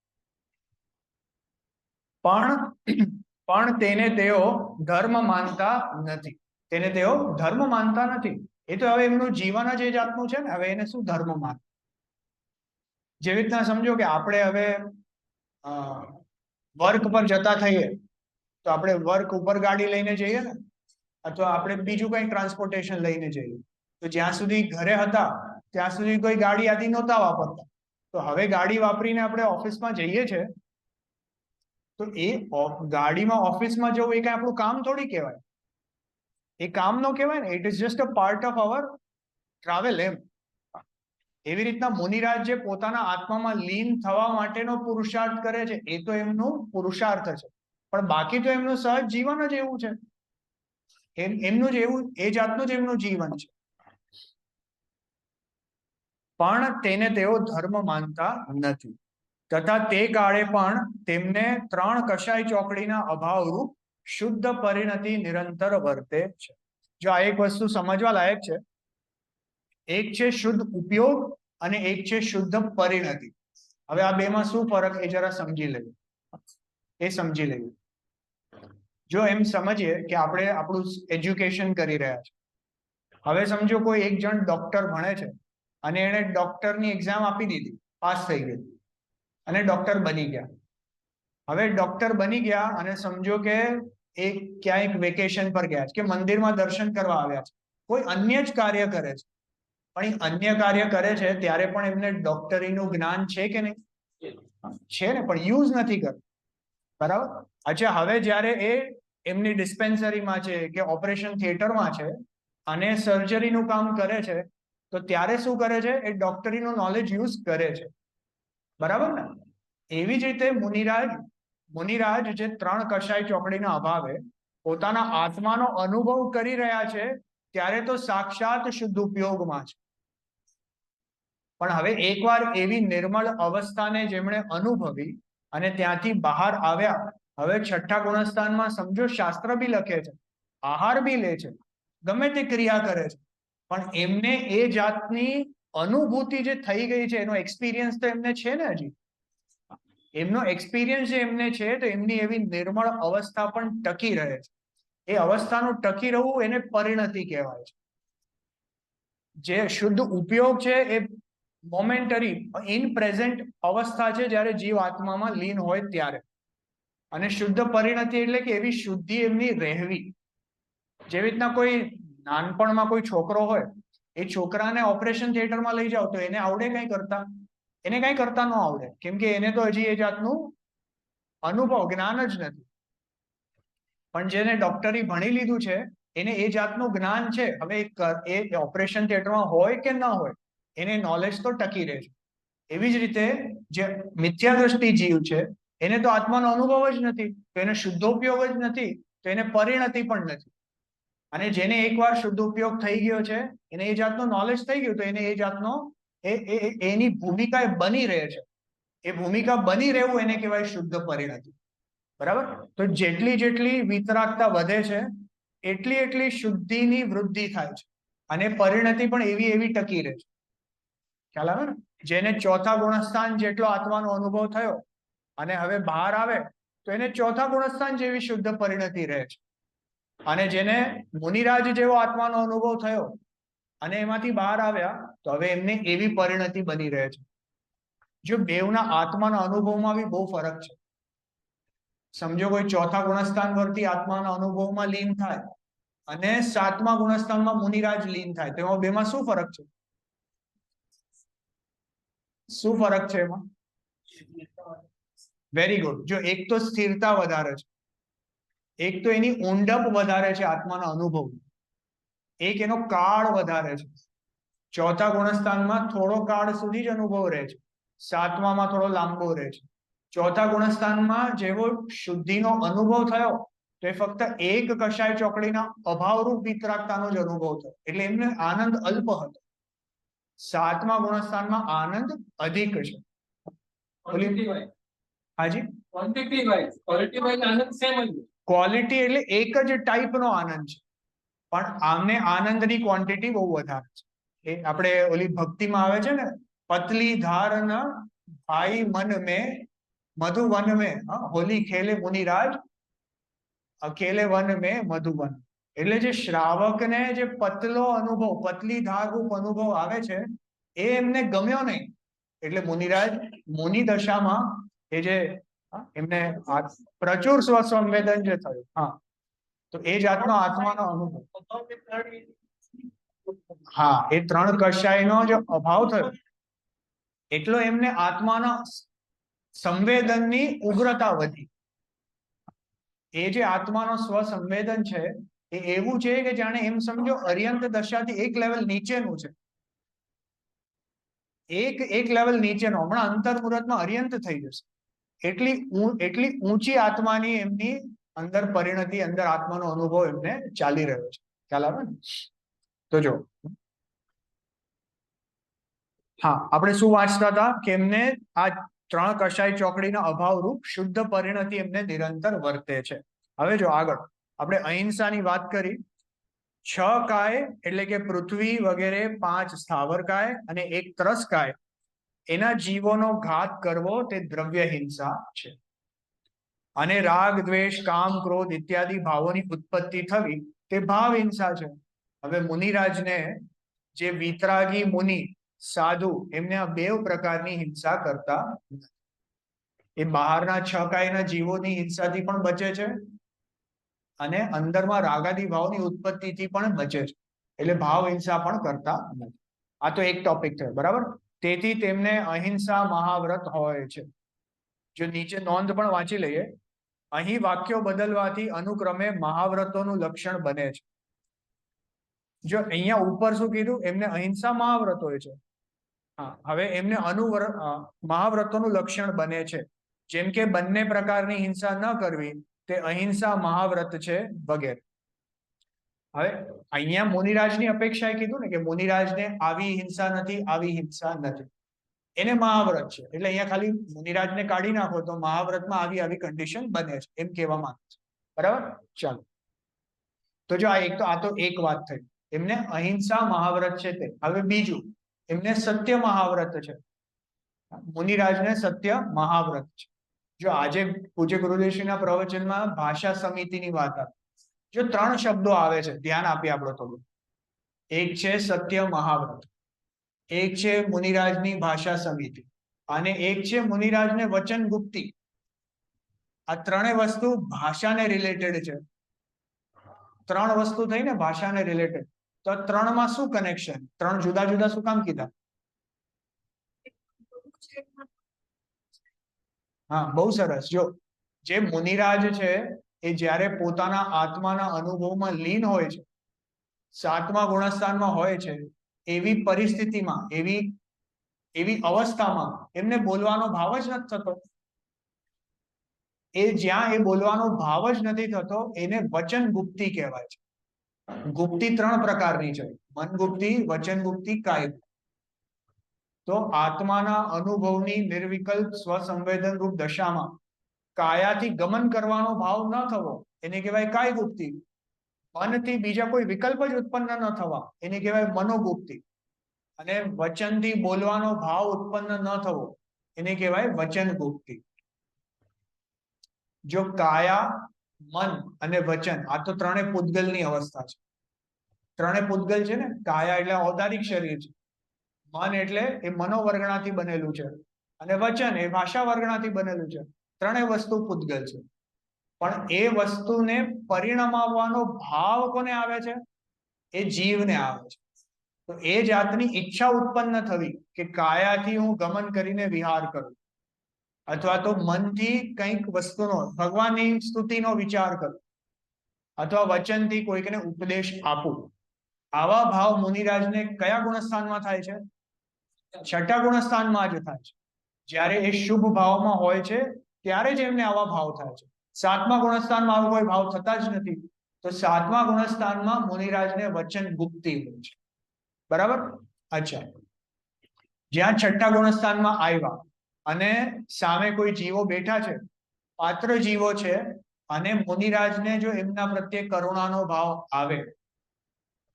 પણ તેને તેઓ ધર્મ માનતા નથી. તેને તેઓ ધર્મ માનતા નથી. એ તો હવે એમનું જીવન જ એ જાતનું છે ને, હવે એને શું ધર્મ માન? જેવી રીતના સમજો કે આપણે હવે વર્ક પર જતા થઈએ, તો આપણે વર્ક ઉપર ગાડી લઈને જઈએ ને, અથવા આપણે બીજું કઈ ટ્રાન્સપોર્ટેશન લઈને જઈએ. તો જ્યાં સુધી ઘરે હતા ત્યાં સુધી કોઈ ગાડી આદિ નહોતા વાપરતા. તો હવે ગાડી વાપરીને આપણે ઓફિસમાં જઈએ છે, તો એ ગાડીમાં ઓફિસમાં જવું એ કઈ આપણું કામ થોડી કહેવાય. એ કામ નો કહેવાય ને. It is just a part of our travel એમ. એવી રીતના મુનિરાજ જે પોતાના આત્મામાં લીન થવા માટેનો પુરુષાર્થ કરે છે, એ તો એમનું પુરુષાર્થ છે, પણ બાકી તો એમનું સહજ જીવન જ એવું છે. એમનું જ એવું, એ જાતનું જ એમનું જીવન છે. પણ તેને તેઓ ધર્મ માનતા નથી, તથા તે કાળે પણ તેમને 3 કશાય ચોકડીના અભાવરૂપ શુદ્ધ પરિણતિ નિરંતર વર્તે છે. જો આ એક વસ્તુ સમજવા લાયક છે. એક છે શુદ્ધ ઉપયોગ અને એક છે શુદ્ધ પરિણતિ. હવે આ બેમાં શું ફરક એ જરા સમજી લઈએ. જો એમ સમજીએ કે આપણે આપણું એજ્યુકેશન કરી રહ્યા છે. હવે સમજો કોઈ એક જણ ડોક્ટર ભણે છે અને એને ડોક્ટરની એક્ઝામ આપી દીધી, પાસ થઈ ગઈ અને ડોક્ટર બની ગયા. હવે ડોક્ટર બની ગયા અને સમજો કે એ ક્યાંક વેકેશન પર ગયા છે, કે મંદિરમાં દર્શન કરવા આવ્યા છે, કોઈ અન્ય જ કાર્ય કરે છે, પણ એ અન્ય કાર્ય કરે છે ત્યારે પણ એમને ડોક્ટરીનું જ્ઞાન છે કે નહીં? છે ને, પણ યુઝ નથી કરતા. બરાબર? અચ્છા, હવે જ્યારે એ એમની ડિસ્પેન્સરીમાં છે કે ઓપરેશન થિયેટરમાં છે અને સર્જરીનું કામ કરે છે, તો ત્યારે શું કરે છે? એ ડોક્ટરીનું નોલેજ યુઝ કરે છે. બરાબર ને? એવી જ રીતે મુનિરાજ જે 3 કશાય ચોકડીના અભાવે પોતાના આત્માનો અનુભવ કરી રહ્યા છે, ત્યારે તો સાક્ષાત શુદ્ધ ઉપયોગમાં છે. પણ હવે એકવાર એવી નિર્મળ અવસ્થાને જેમણે અનુભવી અને ત્યાંથી બહાર આવ્યા, હવે છઠ્ઠા ગુણસ્થાનમાં સમજો શાસ્ત્ર બી લખે છે, આહાર બી લે છે, ગમે તે ક્રિયા કરે છે, પણ એમને એ જાતની અનુભૂતિ જે થઈ ગઈ છે, એનો એક્સપિરિયન્સ તો એમને છે ને. હજી એમનો એક્સપિરિયન્સ જે એમને છે, તો એમની એવી નિર્મળ અવસ્થા પણ ટકી રહે છે. એ અવસ્થાનું ટકી રહેવું એને પરિણતિ કહેવાય છે. જે શુદ્ધ ઉપયોગ છે એ મોમેન્ટરી ઇન પ્રેઝન્ટ અવસ્થા છે, જ્યારે જીવ આત્મામાં લીન હોય ત્યારે. અને શુદ્ધ પરિણતિ એટલે કે એવી શુદ્ધિ એમની રહેવી. જેવી રીતના કોઈ નાનપણમાં કોઈ છોકરો હોય, એ છોકરાને ઓપરેશન થિયેટરમાં લઈ જાઓ તો એને આવડે કઈ કરતા? એને કઈ કરતા ન આવડે, કેમ કે એને તો હજી એ જાતનું અનુભવ જ્ઞાન જ નથી. પણ જેને ડોક્ટરી ભણી લીધું છે, એને એ જાતનું જ્ઞાન છે. હવે એ ઓપરેશન થિયેટરમાં હોય કે ન હોય, એને નોલેજ તો ટકી રહે છે. એવી જ રીતે જે મિથ્યા દ્રષ્ટિ જીવ છે, એને તો આત્માનો અનુભવ જ નથી, તો એને શુદ્ધોપયોગ જ નથી, તો એને પરિણતિ પણ નથી. અને જેને એકવાર શુદ્ધ ઉપયોગ થઈ ગયો છે, એને એ જાતનો નોલેજ થઈ ગયું, તો એને એ જાતનો એની ભૂમિકા એ બની રહે છે. એ ભૂમિકા બની રહેવું એને કહેવાય શુદ્ધ પરિણતિ. બરાબર? તો જેટલી જેટલી વિતરાગતા વધે છે, એટલી એટલી શુદ્ધિની વૃદ્ધિ થાય છે, અને પરિણતિ પણ એવી એવી ટકી રહે છે. ખ્યાલ આવે ને? જેને ચોથા ગુણસ્થાન જેટલો આત્માનો અનુભવ થયો અને હવે બહાર આવે, તો એને ચોથા ગુણસ્થાન જેવી શુદ્ધ પરિણતિ રહે છે. અને જેને મુનિરાજ જેવો આત્માનો અનુભવ થયો અને એમાંથી બહાર આવ્યા, તો હવે એમને એવી પરિણતિ બની રહે છે. જો બેવના આત્માના અનુભવમાં બી બહુ ફરક છે. સમજો કોઈ ચોથા ગુણસ્થાન પરથી આત્માના અનુભવમાં લીન થાય અને સાતમા ગુણસ્થાનમાં મુનિરાજ લીન થાય, તો એમાં બેમાં શું ફરક છે? શું ફરક છે એમાં? Very good. જો એક તો સ્થિરતા વધારે છે, એક તો એની ઊંડપ વધારે છે આત્માના અનુભવ, એક એનો કાળ વધારે છે. ચોથા ગુણસ્થાનમાં થોડો કાળ સુધી જ અનુભવ રહે છે, સાતમામાં થોડો લાંબો રહે છે. ચોથા ગુણસ્થાનમાં જેવો શુદ્ધિનો અનુભવ થયો, તો એ ફક્ત એક કષાય ચોકડીના અભાવરૂપ વિતરાગતાનો જ અનુભવ થયો, એટલે એમને આનંદ અલ્પ હતો. સાતમા ગુણસ્થાનમાં આનંદ અધિક છે. હાજી, ક્વોલિટી એટલે એક જ ટાઈપનો આનંદ છે, પણ આમને આનંદની ક્વોન્ટિટી બહુ વધારે છે. એ આપણે ઓલી ભક્તિમાં આવે છે ને, પતલી ધાર ન ભાઈ મન મેં મધુવન મેં હોલી ખેલે મુનિરાજ અકેલે વન મેં મધુવન. એટલે જે શ્રાવકને જે પતલો અનુભવ, પતલી ધાર રૂપ અનુભવ આવે છે, એ એમને ગમ્યો નહીં. એટલે મુનિરાજ મુનિ દશામાં એ જે એમને પ્રચુર સ્વસંવેદન જે થયું, તો એ જાતનો આત્માનો અનુભવ, એ ત્રણ કષાયનો જે અભાવ થયો, એટલો એમને આત્માના સંવેદનની ઉગ્રતા વધી. એ જે આત્માનો સ્વસંવેદન છે, એ એવું છે કે જાણે એમ સમજો અર્યંત દશાથી એક લેવલ નીચેનું છે. એક લેવલ નીચેનો, હમણાં અંતર મુહૂર્તમાં અર્યંત થઈ જશે. એટલી ઊંચી આત્માની એમની અંદર પરિણતિ, અંદર આત્માનો અનુભવ એમને ચાલી રહ્યો છે. ખ્યાલ આવે ને? તો જો આપણે શું વાંચતા હતા કે એમને આ ત્રણ કષાય ચોકડીના અભાવરૂપ શુદ્ધ પરિણતિ એમને નિરંતર વર્તે છે. હવે જો આગળ આપણે અહિંસાની વાત કરી. 6 કાય એટલે કે પૃથ્વી વગેરે 5 સ્થાવર કાય અને 1 ત્રસ કાય, એના જીવોનો ઘાત કરવો તે દ્રવ્ય હિંસા છે. અને રાગ દ્વેષ કામ ક્રોધ ઇત્યાદિ ભાવોની ઉત્પત્તિ થવી તે ભાવ હિંસા છે. હવે મુનિરાજને જે વિતરાગી મુનિ સાધુ, એમને આ 2 પ્રકારની હિંસા કરતા નથી. એ બહારના 6 કાયના જીવોની હિંસાથી પણ બચે છે અને અંદરમાં રાગાદી ભાવની ઉત્પત્તિથી પણ બચે છે. એટલે ભાવ હિંસા પણ કરતા નથી. આ તો એક ટોપિક થયો, બરાબર? તેથી તેમને અહિંસા મહાવ્રત હોય છે. જો નીચે નોંધ પણ વાંચી લઈએ, અહીં વાક્યો બદલવાથી અનુક્રમે મહાવ્રતોનું લક્ષણ બને છે. જો અહીંયા ઉપર શું કીધું, એમને અહિંસા મહાવ્રત હોય છે. હવે એમને મહાવ્રતોનું લક્ષણ બને છે. જેમ કે બંને પ્રકારની હિંસા ન કરવી તે અહિંસા મહાવ્રત છે વગેરે. હવે અહીંયા મુનિરાજની અપેક્ષાએ કીધું ને કે મુનિરાજને આવી હિંસા નથી, આવી હિંસા નથી, એને મહાવ્રત છે એટલે અહીંયા ખાલી મુનિરાજને કાઢી નાખો તો મહાવ્રતમાં આવી આવી કન્ડિશન બને છે એમ કહેવા માંગે છે. બરાબર, ચાલો. તો જો આ તો એક વાત થઈ, એમને અહિંસા મહાવ્રત છે તે. હવે બીજું, એમને સત્ય મહાવ્રત છે. મુનિરાજને સત્ય મહાવ્રત છે. જો આજે પૂજ્ય ગુરુદેવશ્રીના પ્રવચનમાં ભાષા સમિતિની વાત આવે, જો 3 શબ્દો આવે છે, ધ્યાન આપીએ આપણે થોડું. એક છે સત્ય મહાવ્રત, એક છે મુનિરાજની ભાષા સમિતિ, અને એક છે મુનિરાજને વચન ગુપ્તી. આ 3 વસ્તુ ભાષાને રિલેટેડ છે. 3 વસ્તુ થઈ ને ભાષાને રિલેટેડ. તો 3 માં શું કનેક્શન? 3 જુદા જુદા શું કામ કીધા? હા, બહુ સરસ. જો જે મુનિરાજ છે એ જ્યારે પોતાના આત્માના અનુભવમાં લીન હોય છે, 7મા ગુણસ્થાનમાં હોય છે, એવી પરિસ્થિતિમાં, એવી અવસ્થામાં એમને બોલવાનો ભાવ જ નથી થતો. જ્યાં એ બોલવાનો ભાવ જ નથી થતો એને વચન ગુપ્તી કહેવાય છે. ગુપ્તી 3 પ્રકારની છે: મન ગુપ્તી, વચન ગુપ્તી, કાય. તો આત્માના અનુભવની નિર્વિકલ્પ સ્વસંવેદન રૂપ દશામાં કાયાથી ગમન કરવાનો ભાવ ન થવો એને કહેવાય કાય ગુપ્તી. મનથી બીજા કોઈ વિકલ્પ જ ઉત્પન્ન ન થવા એને કહેવાય મનોગુપ્તી. અને વચનથી બોલવાનો ભાવ ઉત્પન્ન ન થવો એને કહેવાય વચન ગુપ્તી. જો કાયા, મન અને વચન, આ તો 3 પૂતગલની અવસ્થા છે. 3 પૂતગલ છે ને. કાયા એટલે ઔદારિક શરીર છે, મન એટલે એ મનોવર્ગણાથી બનેલું છે, અને વચન એ ભાષા વર્ગણાથી બનેલું છે. 3 વસ્તુ પૂતગલ છે. પણ એ વસ્તુને પરિણમાવવાનો ભાવ કોને આવે છે? એ જીવને આવે છે. તો એ જાતની ઈચ્છા ઉત્પન્ન થવી કે કાયાથી હું ગમન કરીને વિહાર કરું, અથવા તો મનથી કંઈક વસ્તુનો, ભગવાનની સ્તુતિનો વિચાર કરું, અથવા વચનથી કોઈકને ઉપદેશ આપું, આવા ભાવ મુનિરાજને કયા ગુણસ્થાનમાં થાય છે? 6ઠા ગુણસ્થાનમાં જ થાય છે. જ્યારે એ શુભ ભાવમાં હોય છે ત્યારે જ એમને આવા ભાવ થાય છે. 7મા ગુણસ્થાનમાં આવા કોઈ ભાવ થતા જ નથી. તો 7મા ગુણસ્થાનમાં મુનિરાજને વચન ગુપ્તી હોય છે. બરાબર? અચ્છા, જ્યાં 6ઠા ગુણસ્થાનમાં આવ્યા અને સામે કોઈ જીવો બેઠા છે, પાત્ર જીવો છે, અને મુનિરાજને જો એમના પ્રત્યે કરુણાનો ભાવ આવે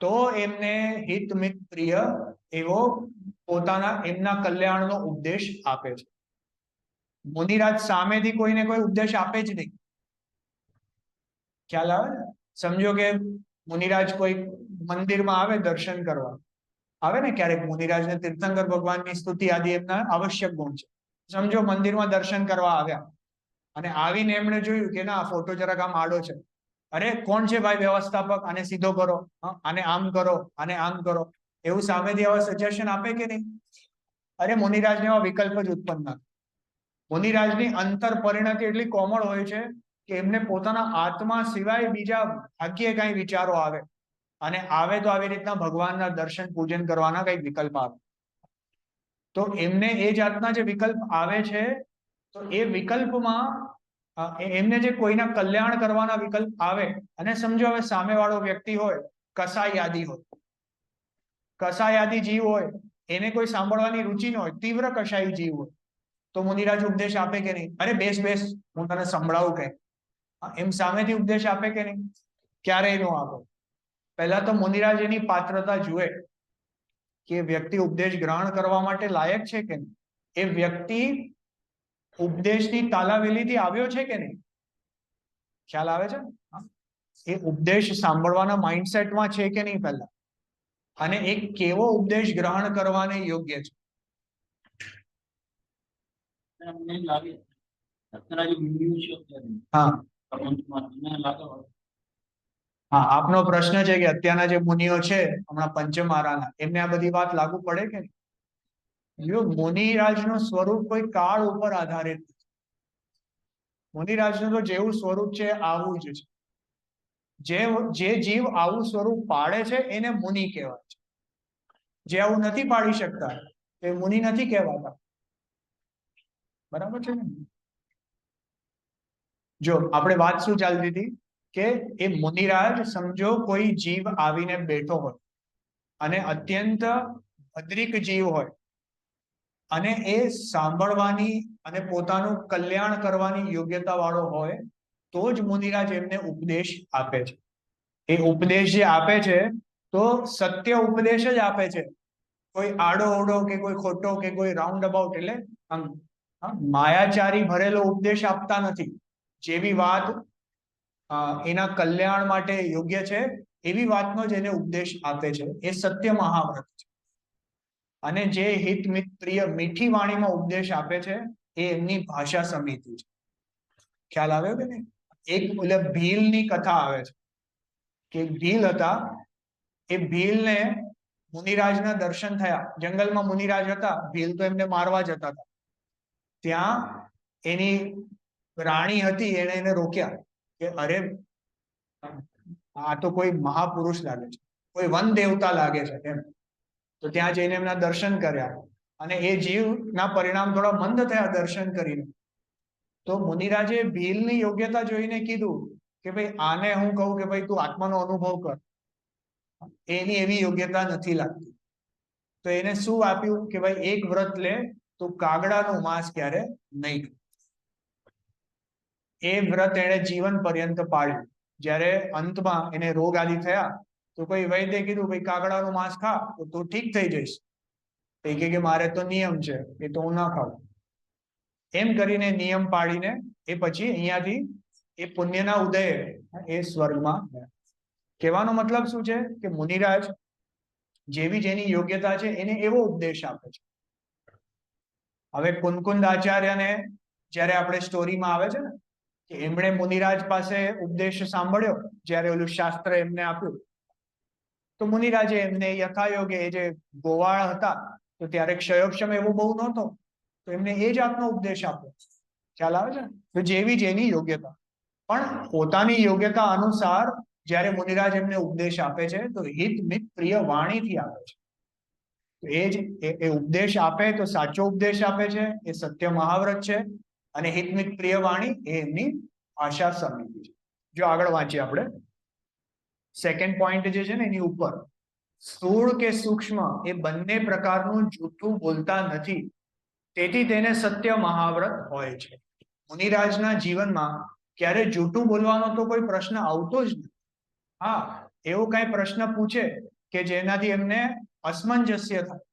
તો એમને હિત મિત પ્રિય એવો પોતાના એમના કલ્યાણનો ઉપદેશ આપે છે. મુનિરાજ સામેથી કોઈને કોઈ ઉપદેશ આપે જ નહીં. ખ્યાલ આવે ને? સમજો કે મુનિરાજ કોઈ મંદિરમાં આવે દર્શન કરવા, આવે ને ક્યારેક મુનિરાજને તીર્થંકર ભગવાનની સ્તુતિ આદિ એમના આવશ્યક ગુણ છે. સમજો મંદિરમાં દર્શન કરવા આવ્યા અને આવીને એમણે જોયું કે ના, ફોટો જરાક આમ આડો છે. અરે કોણ છે ભાઈ વ્યવસ્થાપક, આને સીધો કરો, આને આમ કરો, આને આમ કરો, એવું સામેથી આવા સજેશન આપે કે નહીં? અરે મુનિરાજને એવા વિકલ્પ જ ઉત્પન્ન ના. મુનિરાજની અંતર પરિણતિ એટલી કોમળ હોય છે કે એમને પોતાના આત્મા સિવાય બીજા ભાગ્યે કઈ વિચારો આવે, અને આવે તો આવી રીતના ભગવાનના દર્શન પૂજન કરવાના કઈ વિકલ્પ આવે. તો એમને એ જાતના જે વિકલ્પ આવે છે, તો એ વિકલ્પમાં એમને જે કોઈના કલ્યાણ કરવાના વિકલ્પ આવે, અને સમજો હવે સામેવાળો વ્યક્તિ હોય કસાયાદી હોય, કસાયાદી જીવ હોય, એને કોઈ સાંભળવાની રુચિ ન હોય, તીવ્ર કસાઈ જીવ હોય, તો મુનિરાજ ઉપદેશ આપે કે નહીં? અરે બેસ બેસ, હું તને સંભળાવું કઈ, એમ સામેથી ઉપદેશ આપે કે નહીં? ક્યારેય નો આપે. પહેલા તો મુનિરાજ એની પાત્રતા જુએ કે વ્યક્તિ ઉપદેશ ગ્રહણ કરવા માટે લાયક છે કે નહીં, એ વ્યક્તિ ઉપદેશની તાલાવેલીથી આવ્યો છે કે નહીં. ખ્યાલ આવે છે? એ ઉપદેશ સાંભળવાના માઇન્ડસેટમાં છે કે નહીં પહેલા, અને એ કેવો ઉપદેશ ગ્રહણ કરવાને યોગ્ય છે. હા, આપનો પ્રશ્ન છે કે અત્યારના જે મુનિઓ છે હમણાં પંચમહારાના, એમને આ બધી વાત લાગુ પડે કે નહીં? જો મુનિરાજનું સ્વરૂપ કોઈ કાળ ઉપર આધારિત નથી. મુનિરાજનું તો જેવું સ્વરૂપ છે આવું જ છે. જે જીવ આવું સ્વરૂપ પાડે છે એને મુનિ કહેવાય છે. જે આવું નથી પાડી શકતા એ મુનિ નથી કહેવાતા. બરાબર છે ને? જો આપણે વાત શું ચાલતી હતી કે એ મુનિરાજ સમજો કોઈ જીવ આવીને બેઠો હોય અને અત્યંત અદ્રિક જીવ હોય અને એ સાંભળવાની અને પોતાનું કલ્યાણ કરવાની યોગ્યતા વાળો હોય તો જ મુનિરાજ એમને ઉપદેશ આપે છે. એ ઉપદેશ જે આપે છે તો સત્ય ઉપદેશ જ આપે છે, કોઈ આડો ઓડો કે કોઈ ખોટો કે કોઈ રાઉન્ડ અબાઉટ એટલે માયાચારી ભરેલો ઉપદેશ આપતા નથી. જેવી વાત એના કલ્યાણ માટે યોગ્ય છે એવી વાતનો જ એને ઉપદેશ આપે છે. એ સત્ય મહાવ્રત છે. અને જે હિત મિત પ્રિય મીઠી વાણીમાં ઉપદેશ આપે છે એ એમની ભાષા સમિતિ છે. ખ્યાલ આવ્યો કે નહીં? એક એટલે ભીલની કથા આવે છે કે ભીલ હતા, એ ભીલને મુનિરાજના દર્શન થયા. જંગલમાં મુનિરાજ હતા, ભીલ તો એમને મારવા જતા હતા. ત્યાં એની રાણી હતી, એને એને રોક્યા કે અરે આ તો કોઈ મહાપુરુષ લાગે છે, કોઈ વન દેવતા લાગે છે એમ. તો ત્યાં જઈને એમના દર્શન કર્યા અને એ જીવના પરિણામ થોડા મંદ થયા દર્શન કરીને. તો મુનિરાજે ભીલની યોગ્યતા જોઈને કીધું કે ભાઈ આને હું કહું કે ભાઈ તું આત્માનો અનુભવ કર, એની એવી યોગ્યતા નથી લાગતી. તો એને શું આપ્યું કે ભાઈ એક વ્રત લે, તો કાગડાનું માંસ ક્યારે નહીં. એ વ્રત એને જીવન પર્યંત પાળ્યું. જ્યારે અંતમાં એને રોગ આદિ થયા તો કોઈ વૈદ્ય કીધું ભાઈ કાગડાનું માંસ ખા તો તું ઠીક થઈ જઈશ. એ કે મારે તો નિયમ છે, એ તો હું ના ખાઉં. એમ કરીને નિયમ પાડીને એ પછી અહીંયાથી એ પુણ્યના ઉદયે એ સ્વર્ગમાં ગયા. કહેવાનો મતલબ શું છે કે મુનિરાજ જેવી જેની યોગ્યતા છે એને એવો ઉપદેશ આપે છે. હવે કુનકુંદ આચાર્યને જ્યારે આપણે સ્ટોરીમાં આવે છે ને કે એમણે મુનિરાજ પાસે ઉપદેશ સાંભળ્યો, જ્યારે ઓલું શાસ્ત્ર એમને આપ્યું તો મુનિરાજે એમને યથાયોગે, એ જે ગોવાળ હતા તો ત્યારે ક્ષયોક્ષમ એવું બહુ નહોતો, તો એમને એ જાતનો ઉપદેશ આપ્યો. ખ્યાલ આવે છે? તો જેવી જેની યોગ્યતા, પણ પોતાની યોગ્યતા અનુસાર જ્યારે મુનિરાજ એમને ઉપદેશ આપે છે તો હિત મિત પ્રિય વાણીથી આપે છે. એ જ એ ઉપદેશ આપે તો સાચો ઉપદેશ આપે છે, એ સત્ય મહાવ્રત છે. અને હિત મિત પ્રિય વાણી એ એમની ભાષા સમિતિ છે. જો આગળ વાંચીએ આપણે સેકન્ડ પોઈન્ટ જે છે ને એની ઉપર, સ્થૂળ કે સૂક્ષ્મ એ બંને પ્રકારનું જૂઠું બોલતા નથી, તેથી તેને સત્ય મહાવ્રત હોય છે. મુનિરાજના જીવનમાં ક્યારે જૂઠું બોલવાનો તો કોઈ પ્રશ્ન આવતો જ નથી. હા, એવો કઈ પ્રશ્ન પૂછે કે જેનાથી એમને અસમંજસ્ય થાય,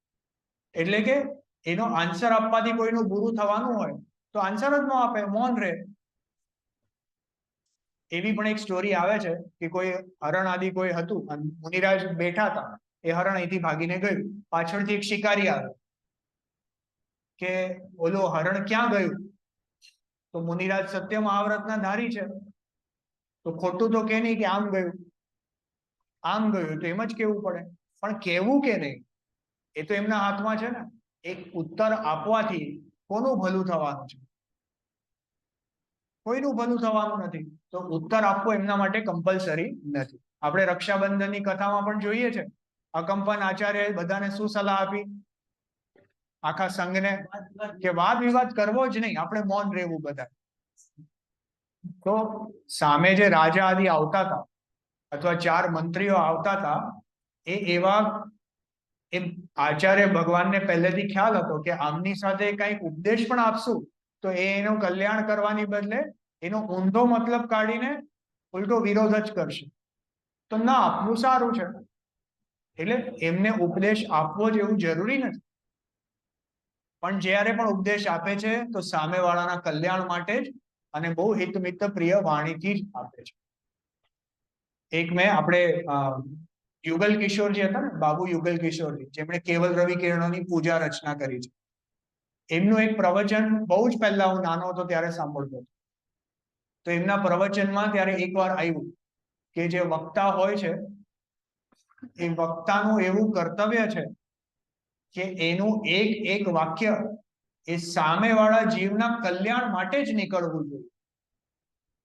એટલે કે એનો આન્સર આપવાથી કોઈનું બુરું થવાનું હોય તો આન્સર જ ન આપે, મૌન રહે. એવી પણ એક સ્ટોરી આવે છે કે કોઈ હરણ આદિ કોઈ હતું અને મુનિરાજ બેઠા હતા, એ હરણ અહીંથી ભાગીને ગયું, પાછળથી એક શિકારી આવ્યો કે ઓલો હરણ ક્યાં ગયું? તો મુનિરાજ સત્ય મહાવ્રતના ધારી છે, તો ખોટું તો કે નહીં કે આમ ગયું, આમ ગયું તો એમ જ કેવું પડે. પણ કેવું કે નહીં એ તો એમના હાથમાં છે ને. એક ઉત્તર આપવાથી કોનું ભલું થવાનું છે? કોઈનું ભલું થવાનું નથી. તો ઉત્તર આપવો એમના માટે કમ્પલસરી નથી. આપણે રક્ષાબંધનની કથામાં પણ જોઈએ છે, અકંપન આચાર્ય બધાને શું સલાહ આપી આખા સંઘને કે વાદ વિવાદ કરવો જ નહીં, આપણે મૌન રહેવું બધા. તો સામે જે રાજા આદિ આવતા હતા અથવા 4 મંત્રીઓ આવતા હતા, એ એવા એ આચાર્ય ભગવાનને પહેલેથી ખ્યાલ હતો કે આમની સાથે કંઈક ઉપદેશ પણ આપશું તો એ એનું કલ્યાણ કરવાની બદલે એનો ઊંધો મતલબ કાઢીને ઉલટો વિરોધ જ કરશે, તો ના આપવું સારું છે. એટલે એમને ઉપદેશ આપવો જ એવું જરૂરી નથી, પણ જ્યારે પણ ઉપદેશ આપે છે તો સામેવાળાના કલ્યાણ માટે જ અને બહુ હિતમિત પ્રિય વાણીથી જ આપે છે. એક મેં આપણે યુગલ કિશોરજી હતા ને, બાબુ યુગલ કિશોરજી, જેમણે કેવલ રવિ કિરણોની પૂજા રચના કરી છે. એમનું એક પ્રવચન બહુ જ પહેલા હું નાનો હતો ત્યારે સાંભળતો હતો. તો એમના પ્રવચનમાં ત્યારે એકવાર આવ્યું કે જે વક્તા હોય છે એ વક્તાનું એવું કર્તવ્ય છે કે એનું એક એક વાક્ય એ સામેવાળા જીવના કલ્યાણ માટે જ નીકળવું જોઈએ.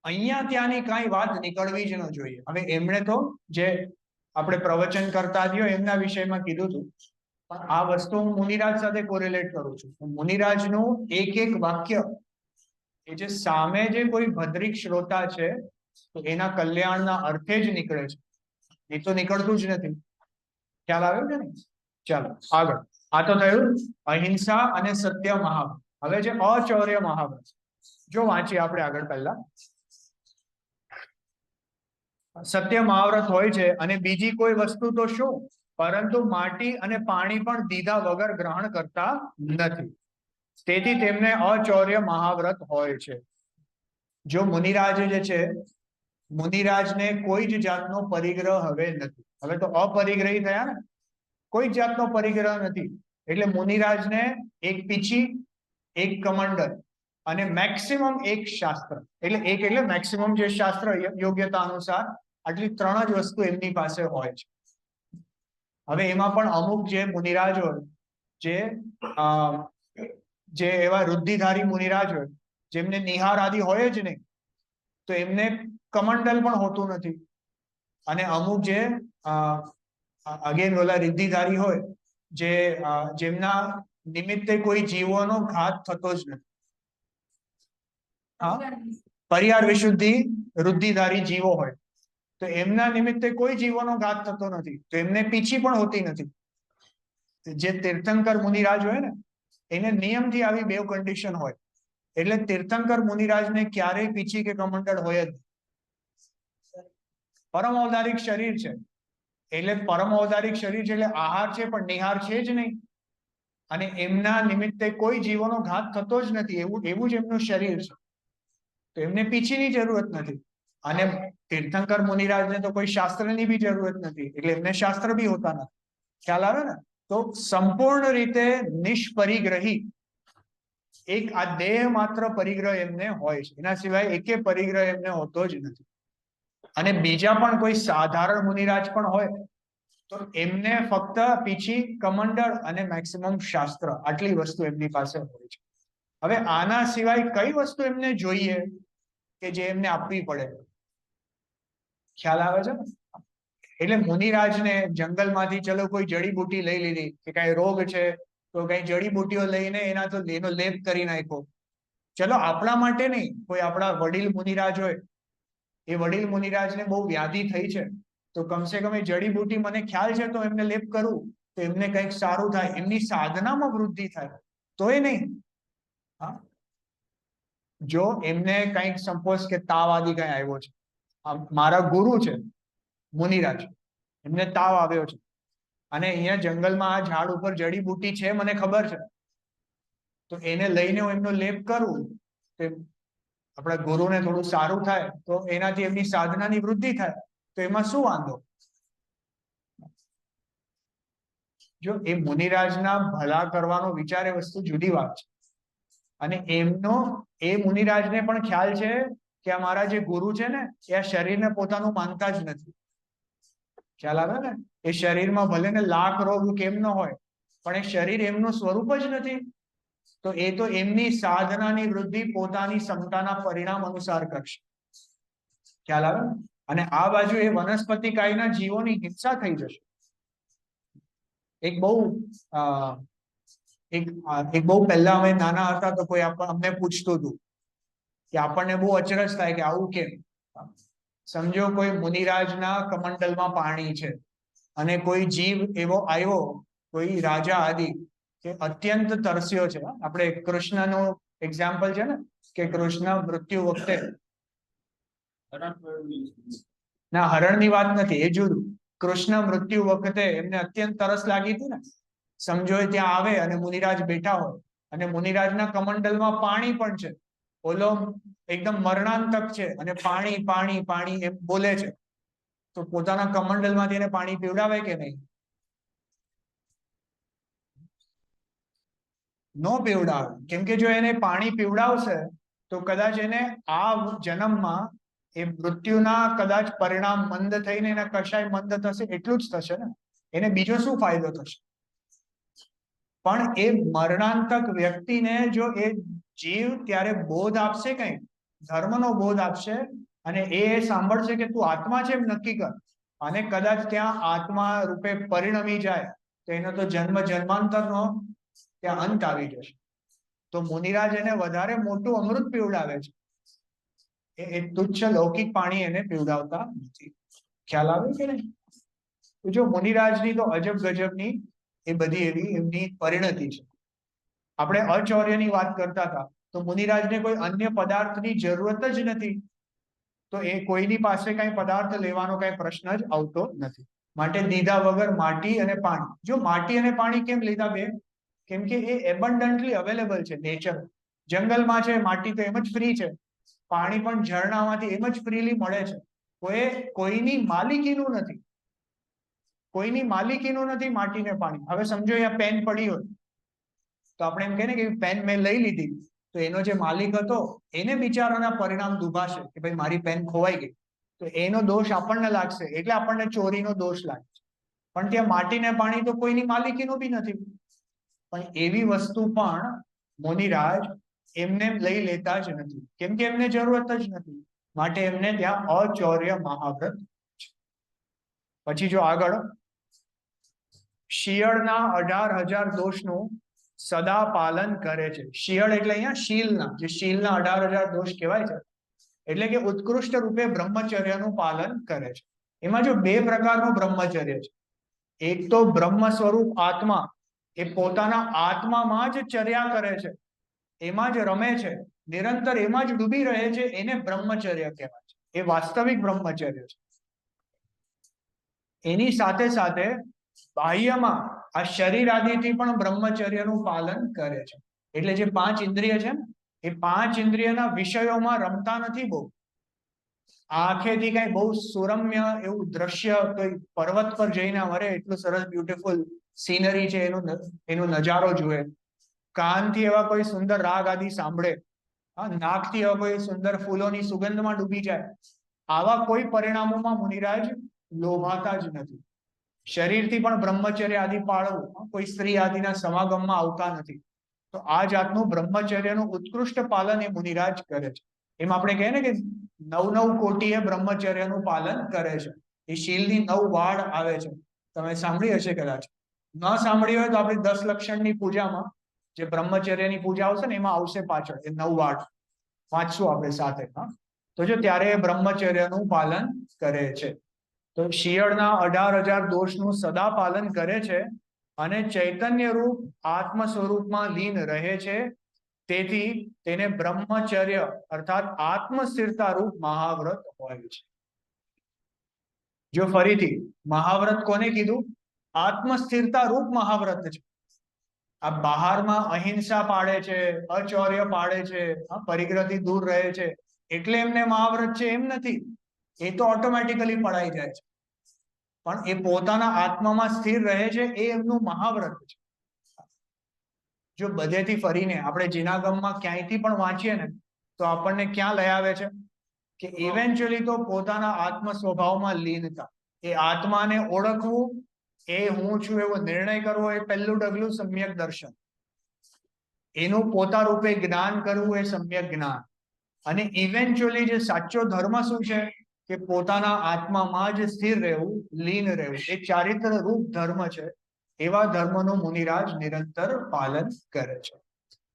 અહીંયા ત્યાંની કાંઈ વાત નીકળવી જ ન જોઈએ. હવે એમણે તો જે આપણે પ્રવચન કરતા થયો એમના વિષયમાં કીધું હતું, પણ આ વસ્તુ હું મુનિરાજ સાથે કોરિલેટ કરું છું. મુનિરાજનું એક એક વાક્ય એ જે સામે જે કોઈ ભદ્રિક શ્રોતા છે તો એના કલ્યાણના અર્થે જ નીકળે છે, એ તો નીકળતું જ નથી. ખ્યાલ આવ્યો છે ને? ચાલો આગળ. આ તો થયું અહિંસા અને સત્ય મહાવ્રત. હવે છે અચૌર્ય મહાવ્રત. જો વાંચીએ આપણે આગળ. પહેલા સત્ય મહાવ્રત હોય છે અને બીજી કોઈ વસ્તુ તો શું પરંતુ માટી અને પાણી પણ દીધા વગર ગ્રહણ કરતા નથી, તેથી તેમને અચૌર્ય મહાવ્રત હોય છે. જો મુનિરાજ જે છે, મુનિરાજને કોઈ જ જાતનો પરિગ્રહ હવે નથી. હવે તો અપરિગ્રહી થયા ને, કોઈ જ જાતનો પરિગ્રહ નથી. એટલે મુનિરાજને એક પીછી, એક કમંડલ અને મેક્સિમમ એક શાસ્ત્ર, એટલે મેક્સિમમ જે શાસ્ત્ર યોગ્યતા અનુસાર આટલી 3 જ વસ્તુ એમની પાસે હોય છે. હવે એમાં પણ અમુક જે મુનિરાજ હોય, જે એવા રુદ્ધિધારી મુનિરાજ હોય, જેમને નિહાર આદિ હોય જ નહીં, તો એમને કમંડલ પણ હોતું નથી. અને અમુક જે અગેન ઓલા રિદ્ધિધારી હોય, જેમના નિમિત્તે કોઈ જીવોનો ઘાત થતો જ નથી. પરિહાર વિશુદ્ધિ રુદ્ધિધારી જીવો હોય, તો એમના નિમિત્તે કોઈ જીવોનો ઘાત થતો નથી, તો એમને પીછી પણ હોતી નથી. જે તીર્થંકર મુનિરાજ હોય ને, એને નિયમથી આવી 2 કન્ડિશન હોય. એટલે તીર્થંકર મુનિરાજને ક્યારેય પીછી કે કમંડળ હોય જ. પરમ ઔદારિક શરીર છે, એટલે પરમ ઔદારિક શરીર છે, એટલે આહાર છે પણ નિહાર છે જ નહીં. અને એમના નિમિત્તે કોઈ જીવોનો ઘાત થતો જ નથી, એવું જ એમનું શરીર છે. તો એમને પીછીની જરૂરત નથી. અને તીર્થંકર મુનિરાજને તો કોઈ શાસ્ત્રની બી જરૂરત નથી, એટલે એમને શાસ્ત્ર બી હોતા નથી. ખ્યાલ આવે ને? તો સંપૂર્ણ રીતે નિષ્પરિગ્રહી, એક આ દેહ માત્ર પરિગ્રહ એમને હોય છે, એના સિવાય એકે પરિગ્રહ એમને હોતો જ નથી. અને બીજા પણ કોઈ સાધારણ મુનિરાજ પણ હોય, તો એમને ફક્ત પીછી, કમંડળ અને મેક્સિમમ શાસ્ત્ર, આટલી વસ્તુ એમની પાસે હોય છે. હવે આના સિવાય કઈ વસ્તુ એમને જોઈએ કે જે એમને આપવી પડે? ખ્યાલ આવે છે? એટલે મુનિરાજને જંગલમાંથી ચલો કોઈ જડીબુટી લઈ લીધી, કે કઈ રોગ છે તો કઈ જડીબુટીઓ લઈને એનો લેપ કરી નાખ્યો. ચલો આપણા માટે નહીં, કોઈ આપણા વડીલ મુનિરાજ હોય, એ વડીલ મુનિરાજને બહુ વ્યાધિ થઈ છે, તો કમસે કમ એ જડીબુટી મને ખ્યાલ છે તો એમને લેપ કરું, તો એમને કંઈક સારું થાય, એમની સાધનામાં વૃદ્ધિ થાય, તોય નહીં. જો એમને કંઈક સપોઝ કે તાવ આદિ કઈ આવ્યો છે, મારા ગુરુ છે મુનિરાજ, એમને તાવ આવ્યો છે, અને અહીંયા જંગલમાં આ ઝાડ ઉપર જડીબુટી છે મને ખબર છે, તો એને લઈને હું એમનો લેપ કરું, તો આપણા ગુરુને થોડું સારું થાય, તો એનાથી એમની સાધનાની વૃદ્ધિ થાય, તો એમાં શું વાંધો? જો એ મુનિરાજના ભલા કરવાનો વિચાર એ વસ્તુ જુદી વાત છે. અને એ મુનિરાજને પણ ખ્યાલ છે કે આ મારા જે ગુરુ છે ને, એ આ શરીરને પોતાનું માનતા જ નથી. ખ્યાલ આવે ને? એ શરીરમાં ભલે ને લાખ રોગ કેમ ન હોય, પણ એ શરીર એમનું સ્વરૂપ જ નથી. તો એ તો એમની સાધનાની વૃદ્ધિ પોતાની ક્ષમતાના પરિણામ અનુસાર કરશે. ખ્યાલ આવે? અને આ બાજુ એ વનસ્પતિ કાયના જીવોની હિંસા થઈ જશે. એક બહુ પહેલા અમે નાના હતા તો કોઈ અમને પૂછતું હતું કે આપણને બહુ અચરજ થાય કે આવું કેમ. સમજો કોઈ મુનિરાજના કમંડલમાં પાણી છે, અને કોઈ જીવ એવો આવ્યો, કોઈ રાજા આદિ, કે અત્યંત તરસ્યો છે. આપણે કૃષ્ણનું એક્ઝામ્પલ છે ને, કે કૃષ્ણ મૃત્યુ વખતે, ના હરણની વાત નથી, એ જુદું. કૃષ્ણ મૃત્યુ વખતે એમને અત્યંત તરસ લાગી હતી ને, સમજો એ ત્યાં આવે અને મુનિરાજ બેઠા હોય, અને મુનિરાજના કમંડલમાં પાણી પણ છે, ઓલો એકદમ મરણાંતક છે, અને પાણી પાણી પાણી એમ બોલે છે, તો પોતાના કમંડલમાંથી એને પાણી પીવડાવે કે નહીં? નો પીવડાવે. કેમ કે જો એને પાણી પીવડાવશે તો કદાચ એને આ જન્મમાં એ મૃત્યુના કદાચ પરિણામ મંદ થઈને એના કશાય મંદ થશે, એટલું જ થશે ને, એને બીજો શું ફાયદો થશે? પણ એ મરણાંતક વ્યક્તિને જો એ જીવ ત્યારે બોધ આપશે, કઈ ધર્મનો બોધ આપશે, અને એ સાંભળશે કે તું આત્મા છે એમ નક્કી કર, અને કદાચ ત્યાં આત્મા રૂપે પરિણમી જાય, તો એનો તો જન્મ જન્માંતરનો ત્યાં અંત આવી જશે. તો મુનિરાજ એને વધારે મોટું અમૃત પીવડાવે છે. એ તુચ્છ લૌકિક પાણી એને પીવડાવતા નથી. ખ્યાલ આવે કે નહીં? તો જો મુનિરાજની તો અજબ ગજબની એ બધી એવી એમની પરિણતિ છે. આપણે અચૌર્યની વાત કરતા હતા, તો મુનિરાજને કોઈ અન્ય પદાર્થની જરૂરત જ નથી, તો એ કોઈની પાસે કઈ પદાર્થ લેવાનો કઈ પ્રશ્ન જ આવતો નથી. માટે દીધા વગર માટી અને પાણી. જો માટી અને પાણી કેમ લીધા બે? કેમ કે એ એબન્ડન્ટલી અવેલેબલ છે નેચર. જંગલમાં છે માટી તો એમ જ ફ્રી છે, પાણી પણ ઝરણામાંથી એમ જ ફ્રીલી મળે છે. કોઈની માલિકીનું નથી, કોઈની માલિકીનું નથી માટી ને પાણી. હવે સમજો અહીંયા પેન પડી હોય તો આપણે એમ કહીએ ને કે પેન મેં લઈ લીધી, તો એનો જે માલિક હતો એને બિચારાના પરિણામ દુભાશે કે ભાઈ મારી પેન ખોવાઈ ગઈ, તો એનો દોષ આપણને લાગશે, એટલે આપણને ચોરીનો દોષ લાગે છે. પણ ત્યાં માટી ને પાણી તો કોઈની માલિકીનું બી નથી. પણ એવી વસ્તુ પણ મુનિરાજ એમને લઈ લેતા જ નથી, કેમ કે એમને જરૂરત જ નથી. માટે એમને ત્યાં અચૌર્ય મહાવ્રત છે. પછી જો આગળ, શિયળના 18,000 દોષનું સદા પાલન કરે છે. શિયળ એટલે અહીંયા શીલના, જે શીલના 18,000 દોષ કહેવાય છે, એટલે કે ઉત્કૃષ્ટ રૂપે બ્રહ્મચર્યનું પાલન કરે છે. એમાં જો બે પ્રકારનું બ્રહ્મચર્ય છે. એક તો બ્રહ્મ સ્વરૂપ આત્મા, એ પોતાના આત્મામાં જ ચર્યા કરે છે, એમાં જ રમે છે, નિરંતર એમાં જ ડૂબી રહે છે, એને બ્રહ્મચર્ય કહેવાય છે. એ વાસ્તવિક બ્રહ્મચર્ય છે. એની સાથે સાથે બાહ્યમાં આ શરીર આદિથી પણ બ્રહ્મચર્યનું પાલન કરે છે. એટલે જે 5 ઇન્દ્રિય છે ને, એ 5 ઇન્દ્રિયના વિષયોમાં રમતા નથી બહુ. આંખેથી કઈ બહુ સુરમ્ય એવું દ્રશ્ય કોઈ પર્વત પર જઈને મરે એટલું સરસ બ્યુટીફુલ સીનરી છે, એનો નજારો જુએ, કાનથી એવા કોઈ સુંદર રાગ આદિ સાંભળે, નાકથી એવા કોઈ સુંદર ફૂલોની સુગંધમાં ડૂબી જાય, આવા કોઈ પરિણામોમાં મુનિરાજ લોભાતા જ નથી. શરીરથી પણ બ્રહ્મચર્ય આદિ પાળવું, કોઈ સ્ત્રી આદિના સમાગમમાં આવતા નથી. તો આ જાતનું બ્રહ્મચર્યનું ઉત્કૃષ્ટ પાલન એ મુનિરાજ કરે છે. એમ આપણે કહીએ ને કે 9 કોટીએ બ્રહ્મચર્યનું પાલન કરે છે. એ શીલની 9 વાળ આવે છે, તમે સાંભળી હશે કદાચ. ન સાંભળી હોય તો આપણી 10 લક્ષણની પૂજામાં જે બ્રહ્મચર્યની પૂજા આવશે ને એમાં આવશે પાછળ એ 9 વાળ, વાંચશું આપણે સાથે. તો જો ત્યારે એ બ્રહ્મચર્યનું પાલન કરે છે. તો શિયળના 18,000 દોષનું સદા પાલન કરે છે અને ચૈતન્ય રૂપ આત્મ સ્વરૂપમાં લીન રહે છે. તેથી તેને બ્રહ્મચર્ય અર્થાત આત્મસ્થિરતા રૂપ મહાવ્રત હોય છે. જો ફરીથી મહાવ્રત કોને કીધું? આત્મસ્થિરતા રૂપ મહાવ્રત છે. આ બહારમાં અહિંસા પાડે છે, અચૌર્ય પાડે છે, પરિગ્રહથી દૂર રહે છે એટલે એમને મહાવ્રત છે એમ નથી. એ તો ઓટોમેટિકલી પડાઈ જાય છે, પણ એ પોતાના આત્મામાં સ્થિર રહે છે, એ એમનું મહાવ્રત છે. જો બધેથી ફરીને આપણે જીનાગમમાં ક્યાંયથી પણ વાંચીએ ને તો આપણને ક્યાં લઈ આવે છે કે ઇવેન્ચ્યુઅલી તો પોતાના આત્મ સ્વભાવમાં લીનતા, એ આત્માને ઓળખવું, એ હું છું એવો નિર્ણય કરવો, એ પહેલું ડગલું સમ્યક દર્શન. એનું પોતા રૂપે જ્ઞાન કરવું, એ સમ્યક જ્ઞાન. અને ઇવેન્ચ્યુઅલી જે સાચો ધર્મ શું છે કે પોતાના આત્મામાં જ સ્થિર રહેવું, લીન રહેવું, એ ચારિત્ર રૂપ ધર્મ છે. એવા ધર્મનું મુનિરાજ નિરંતર પાલન કરે છે.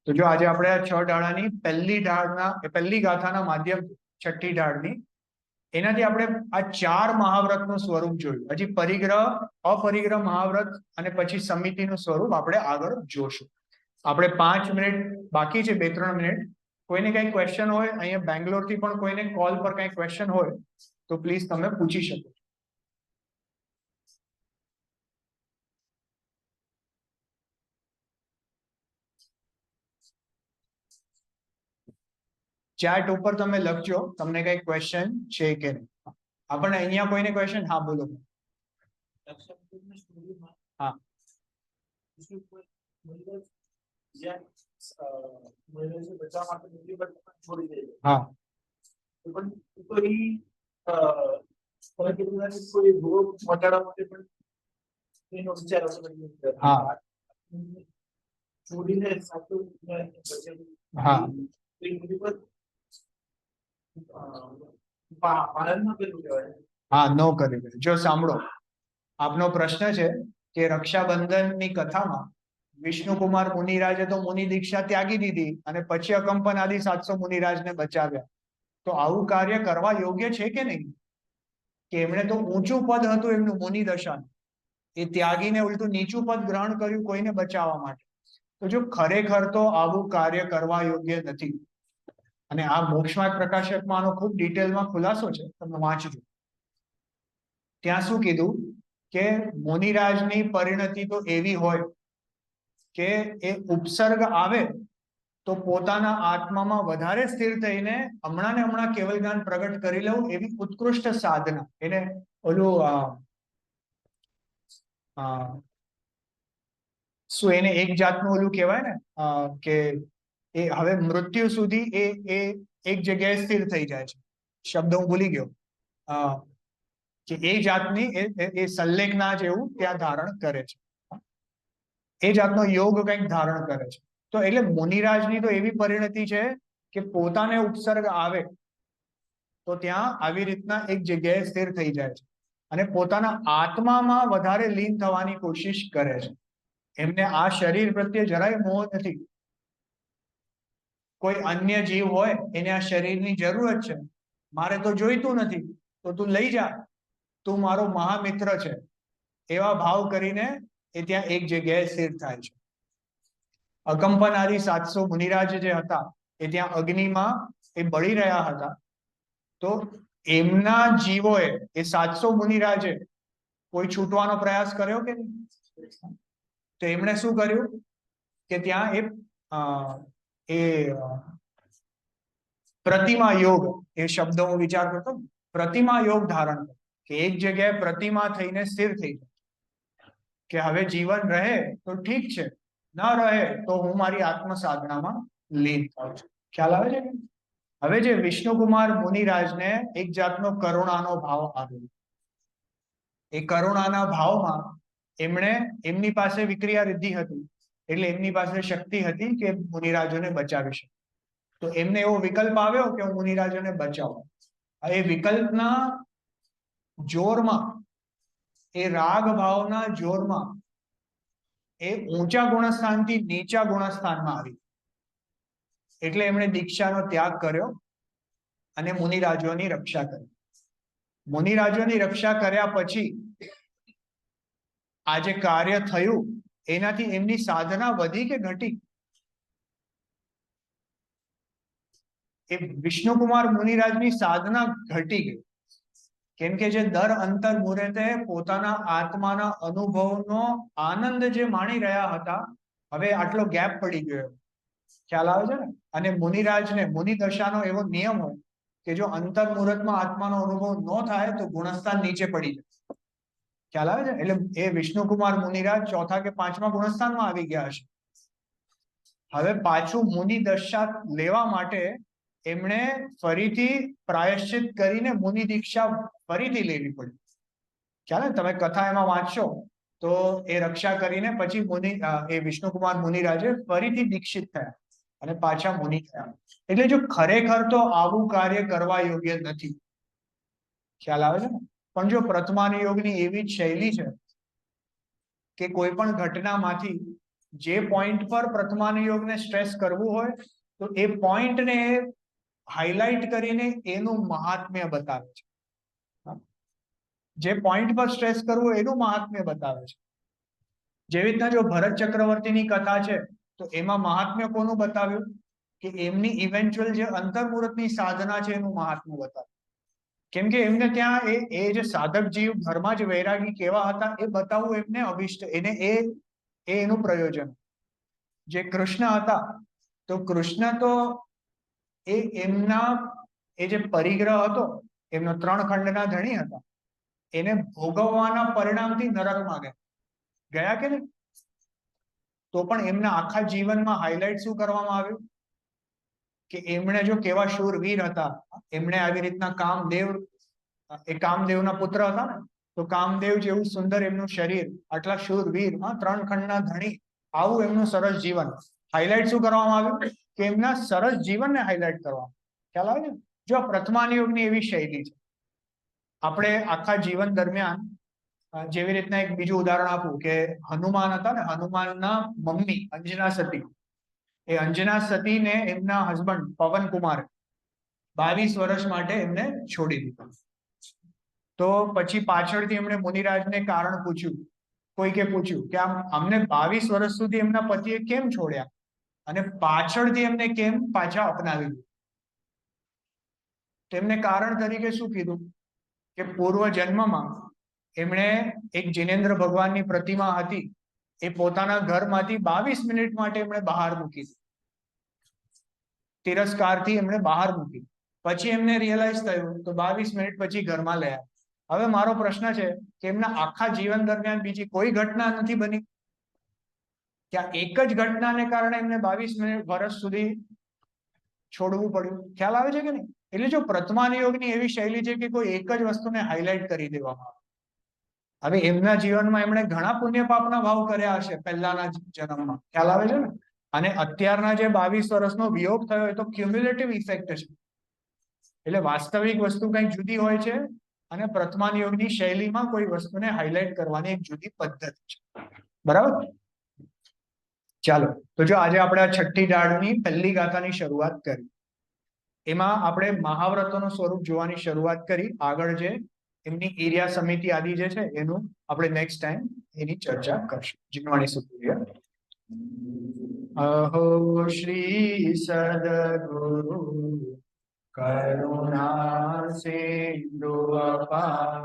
તો જો આજે આપણે આ 6 ડાળાની પહેલી ગાથાના માધ્યમથી, છઠ્ઠી ડાળની, એનાથી આપણે આ 4 મહાવ્રતનું સ્વરૂપ જોયું. હજી પરિગ્રહ, અપરિગ્રહ મહાવ્રત અને પછી સમિતિનું સ્વરૂપ આપણે આગળ જોશું. આપણે 5 મિનિટ બાકી છે, 2-3 મિનિટ. કોઈને કઈ ક્વેશ્ચન હોય, અહીંયા બેંગ્લોરથી પણ કોઈને કોલ પર કઈ ક્વેશ્ચન હોય તો પ્લીઝ તમે પૂછી શકો. ચેટ ઉપર તમે લખજો તમને કઈ ક્વેશ્ચન છે કે નહીં. આપણને અહીંયા કોઈને ક્વેશ્ચન? હા બોલો. હા હા હા હા નો કરી દે. જો સાંભળો, આપનો પ્રશ્ન છે કે રક્ષાબંધનની કથામાં વિષ્ણુકુમાર મુનિરાજે તો મુનિ દીક્ષા ત્યાગી દીધી અને પછી અકંપન આદિ 700 મુનિરાજને બચાવ્યા. તો આવું કાર્ય કરવા યોગ્ય છે કે નહીં? કે એમણે તો ઊંચું પદ હતું એમનું મુનિ દશાનું, એ ત્યાગીને ઉલટું નીચું પદ ગ્રહણ કર્યું કોઈને બચાવવા માટે. તો જો ખરેખર તો આવું કાર્ય કરવા યોગ્ય નથી. અને આ મોક્ષમાર્ગ પ્રકાશકમાં આનો ખૂબ ડિટેલમાં ખુલાસો છે, તમે વાંચજો. ત્યાં શું કીધું કે મુનિરાજની પરિણતિ તો એવી હોય કે એ ઉપસર્ગ આવે તો પોતાના આત્મામાં વધારે સ્થિર થઈને હમણાં ને હમણાં કેવલ જ્ઞાન પ્રગટ કરી લેવું, એવી ઉત્કૃષ્ટ સાધના. એને ઓલું શું એને એક જાતનું ઓલું કહેવાય ને કે એ હવે મૃત્યુ સુધી એ એક જગ્યાએ સ્થિર થઈ જાય છે. શબ્દ હું ભૂલી ગયો. કે એ જાતની એ સલ્લેખના જેવું ત્યાં ધારણ કરે છે. એ જાતનો યોગ કંઈક ધારણ કરે છે. તો એટલે મુનિરાજની તો એવી પરિણતિ છે કે પોતાને ઉપસર્ગ આવે તો ત્યાં આવી રીતના એક જગ્યાએ સ્થિર થઈ જાય છે અને પોતાના આત્મામાં વધારે લીન થવાની કોશિશ કરે છે. એમને આ શરીર પ્રત્યે જરાય મોહ નથી. કોઈ અન્ય જીવ હોય એને આ શરીરની જરૂરત છે, મારે તો જોઈતું નથી, તો તું લઈ જા, તું મારો મહામિત્ર છે, એવા ભાવ કરીને એ ત્યાં એક જગ્યાએ સ્થિર થાય છે. અકંપનારી 700 મુનિરાજ જે હતા એ ત્યાં અગ્નિમાં એ બળી રહ્યા હતા. તો એમના જીવોએ એ 700 મુનિરાજે કોઈ છૂટવાનો પ્રયાસ કર્યો કે નહીં? તો એમણે શું કર્યું કે ત્યાં એ પ્રતિમા યોગ, એ શબ્દ હું વિચાર કરતો, પ્રતિમા યોગ ધારણ કર્યો કે એક જગ્યાએ પ્રતિમા થઈને સ્થિર થઈ જાય કે હવે જીવન રહે તો ઠીક છે, ન રહે તો હું મારી આત્મ સાધનામાં લીન થાઉં છું. ખ્યાલ આવે છે? હવે જે વિષ્ણુકુમાર મુનિરાજને એક જાતનો કરુણાનો ભાવ આવ્યો. એ કરુણાના ભાવમાં એમણે એમની પાસે વિક્રિયા રિદ્ધિ હતી, એટલે એમની પાસે શક્તિ હતી કે મુનિરાજોને બચાવી શકે. તો એમને એવો વિકલ્પ આવ્યો કે હું મુનિરાજોને બચાવું. એ વિકલ્પના જોરમાં, એ રાગ ભાવના જોરમાં એ ઊંચા ગુણસ્થાનથી નીચા ગુણસ્થાનમાં આવી. એટલે એમણે દીક્ષાનો ત્યાગ કર્યો અને મુનિરાજોની રક્ષા કરી. મુનિરાજોની રક્ષા કર્યા પછી આ જે કાર્ય થયું એનાથી એમની સાધના વધી કે ઘટી? એ વિષ્ણુકુમાર મુનિરાજની સાધના ઘટી ગઈ. કેમ કે જે દર અંતર મુહૂર્તે પોતાના આત્માના અનુભવનો આનંદ જે માણી રહ્યા હતા, હવે આટલો ગેપ પડી ગયો. ખ્યાલ આવે છે ને? અને મુનિરાજને મુનિ દશાનો એવો નિયમ હોય કે જો અંતર મુહૂર્તમાં આત્માનો અનુભવ ન થાય તો ગુણસ્થાન નીચે પડી જાય. ખ્યાલ આવે છે? એટલે એ વિષ્ણુકુમાર મુનિરાજ ચોથા કે પાંચમા ગુણસ્થાનમાં આવી ગયા છે. હવે પાછું મુનિ દશા લેવા માટે એમણે ફરીથી પ્રાયશ્ચિત કરીને મુનિ દીક્ષા ફરીથી લેવી પડી. ખ્યાલ? તમે કથા એમાં વાંચશો તો એ રક્ષા કરીને પછી એ વિષ્ણુકુમાર મુનિરાજે ફરીથી દીક્ષિત થયા અને પાછા મુનિ થયા. એટલે જો ખરેખર તો આવું કાર્ય કરવા યોગ્ય નથી. ખ્યાલ આવે છે ને? પણ જો પ્રથમાનુયોગની એવી જ શૈલી છે કે કોઈ પણ ઘટનામાંથી જે પોઈન્ટ પર પ્રથમાનુયોગને સ્ટ્રેસ કરવું હોય તો એ પોઈન્ટને હાઇલાઇટ કરીને એનું મહાત્મ્ય બતાવે છે. જે પોઈન્ટ પર સ્ટ્રેસ કરવું એનું મહાત્મ્ય બતાવે છે. જેવી રીતના જો ભરત ચક્રવર્તીની કથા છે તો એમાં મહાત્મ્ય કોનું બતાવ્યું કે એમની ઇવેન્ચ્યુઅલ જે અંતર્મુહૂર્તની સાધના છે એનું મહાત્મ્ય બતાવ્યું. કેમ કે એમને ત્યાં એ જે સાધક જીવ ઘરમાં જ વૈરાગી કેવા હતા એ બતાવવું એમને અભિષ્ટ, એને એનું પ્રયોજન. જે કૃષ્ણ હતા તો કૃષ્ણ તો એમના એ જે પરિગ્રહ હતો, એમનો 3 ખંડના ધણી હતા, એને ભોગવવાના પરિણામથી નરકમાં ગયા કે નહીં? તો પણ એમના આખા જીવનમાં હાઇલાઇટ શું કરવામાં આવ્યું કે એમણે જો કેવા શૂરવીર હતા, એમણે આવી રીતના કામદેવના પુત્ર હતા ને, તો કામદેવ જેવું સુંદર એમનું શરીર, આટલા શૂરવીર, 3 ખંડના ધણી, આવું એમનું સરસ જીવન. હાઇલાઇટ શું કરવામાં આવ્યું કે એમના સરસ જીવનને હાઇલાઇટ કરવામાં. ખ્યાલ આવે છે? જો પ્રથમાનુયોગની એવી શૈલી છે. આપણે આખા જીવન દરમિયાન જેવી રીતના એક બીજું ઉદાહરણ આપું કે હનુમાન હતા ને, હનુમાનના મમ્મી અંજના સતી, એ અંજના સતીને એમના હસબન્ડ પવનકુમાર 22 વર્ષ માટે એમને છોડી દીધા. તો પછી પાછળથી એમણે મુનિરાજને કારણ પૂછ્યું, કોઈકે પૂછ્યું કે આમ અમને 22 વર્ષ સુધી એમના પતિએ કેમ છોડ્યા અને પાછળથી એમને કેમ પાછા અપનાવી લીધા. તેમને કારણ તરીકે શું કીધું કે પૂર્વ જન્મમાં એમણે એક જિનેન્દ્ર ભગવાનની પ્રતિમા હતી, એ પોતાના ઘરમાંથી 22 મિનિટ માટે એમણે બહાર મૂકી, તિરસ્કારથી એમણે બહાર મૂકી. પછી એમને રિયલાઇઝ થયું તો 22 મિનિટ પછી ઘરમાં લઈ આવ્યા. હવે મારો પ્રશ્ન છે કે એમના આખા જીવન દરમિયાન બીજી કોઈ ઘટના નથી બની કે એક જ ઘટનાને કારણે એમને 22 વર્ષ સુધી છોડવું પડ્યું? ખ્યાલ આવે છે કે નહીં? એટલે જો પ્રતમાન યોગની એવી શૈલી છે કે કોઈ એક જ વસ્તુને હાઇલાઇટ કરી દેવામાં આવે. હવે એમના જીવનમાં એમણે ઘણા પુણ્ય પાપના ભાવ કર્યા હશે પહેલાના જન્મમાં, ખ્યાલ આવે છે ને? અને અત્યારના જે 22 વર્ષનો વિયોગ થયો એ તો ક્યુમ્યુલેટિવ ઇફેક્ટ છે. એટલે વાસ્તવિક વસ્તુ કંઈક જુદી હોય છે અને પ્રતમાન યોગની શૈલીમાં કોઈ વસ્તુને હાઇલાઇટ કરવાની એક જુદી પદ્ધતિ છે. બરાબર? ચાલો, તો જો આજે આપણે આ છઠ્ઠી દાળની પહેલી ગાથાની શરૂઆત કરી, એમાં આપણે મહાવ્રતોનું સ્વરૂપ જોવાની શરૂઆત કરી. આગળ જે એમની એરિયા સમિતિ આદિ જે છે એનું આપણે નેક્સ્ટ ટાઈમ એની ચર્ચા કરશું. જીનવાણી સુપ્રિય. અહો શ્રી સદગુરુ કરુણા સિંધુ અપાર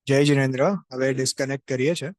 જય જિનેન્દ્ર. હવે ડિસ્કનેક્ટ કરીએ છીએ.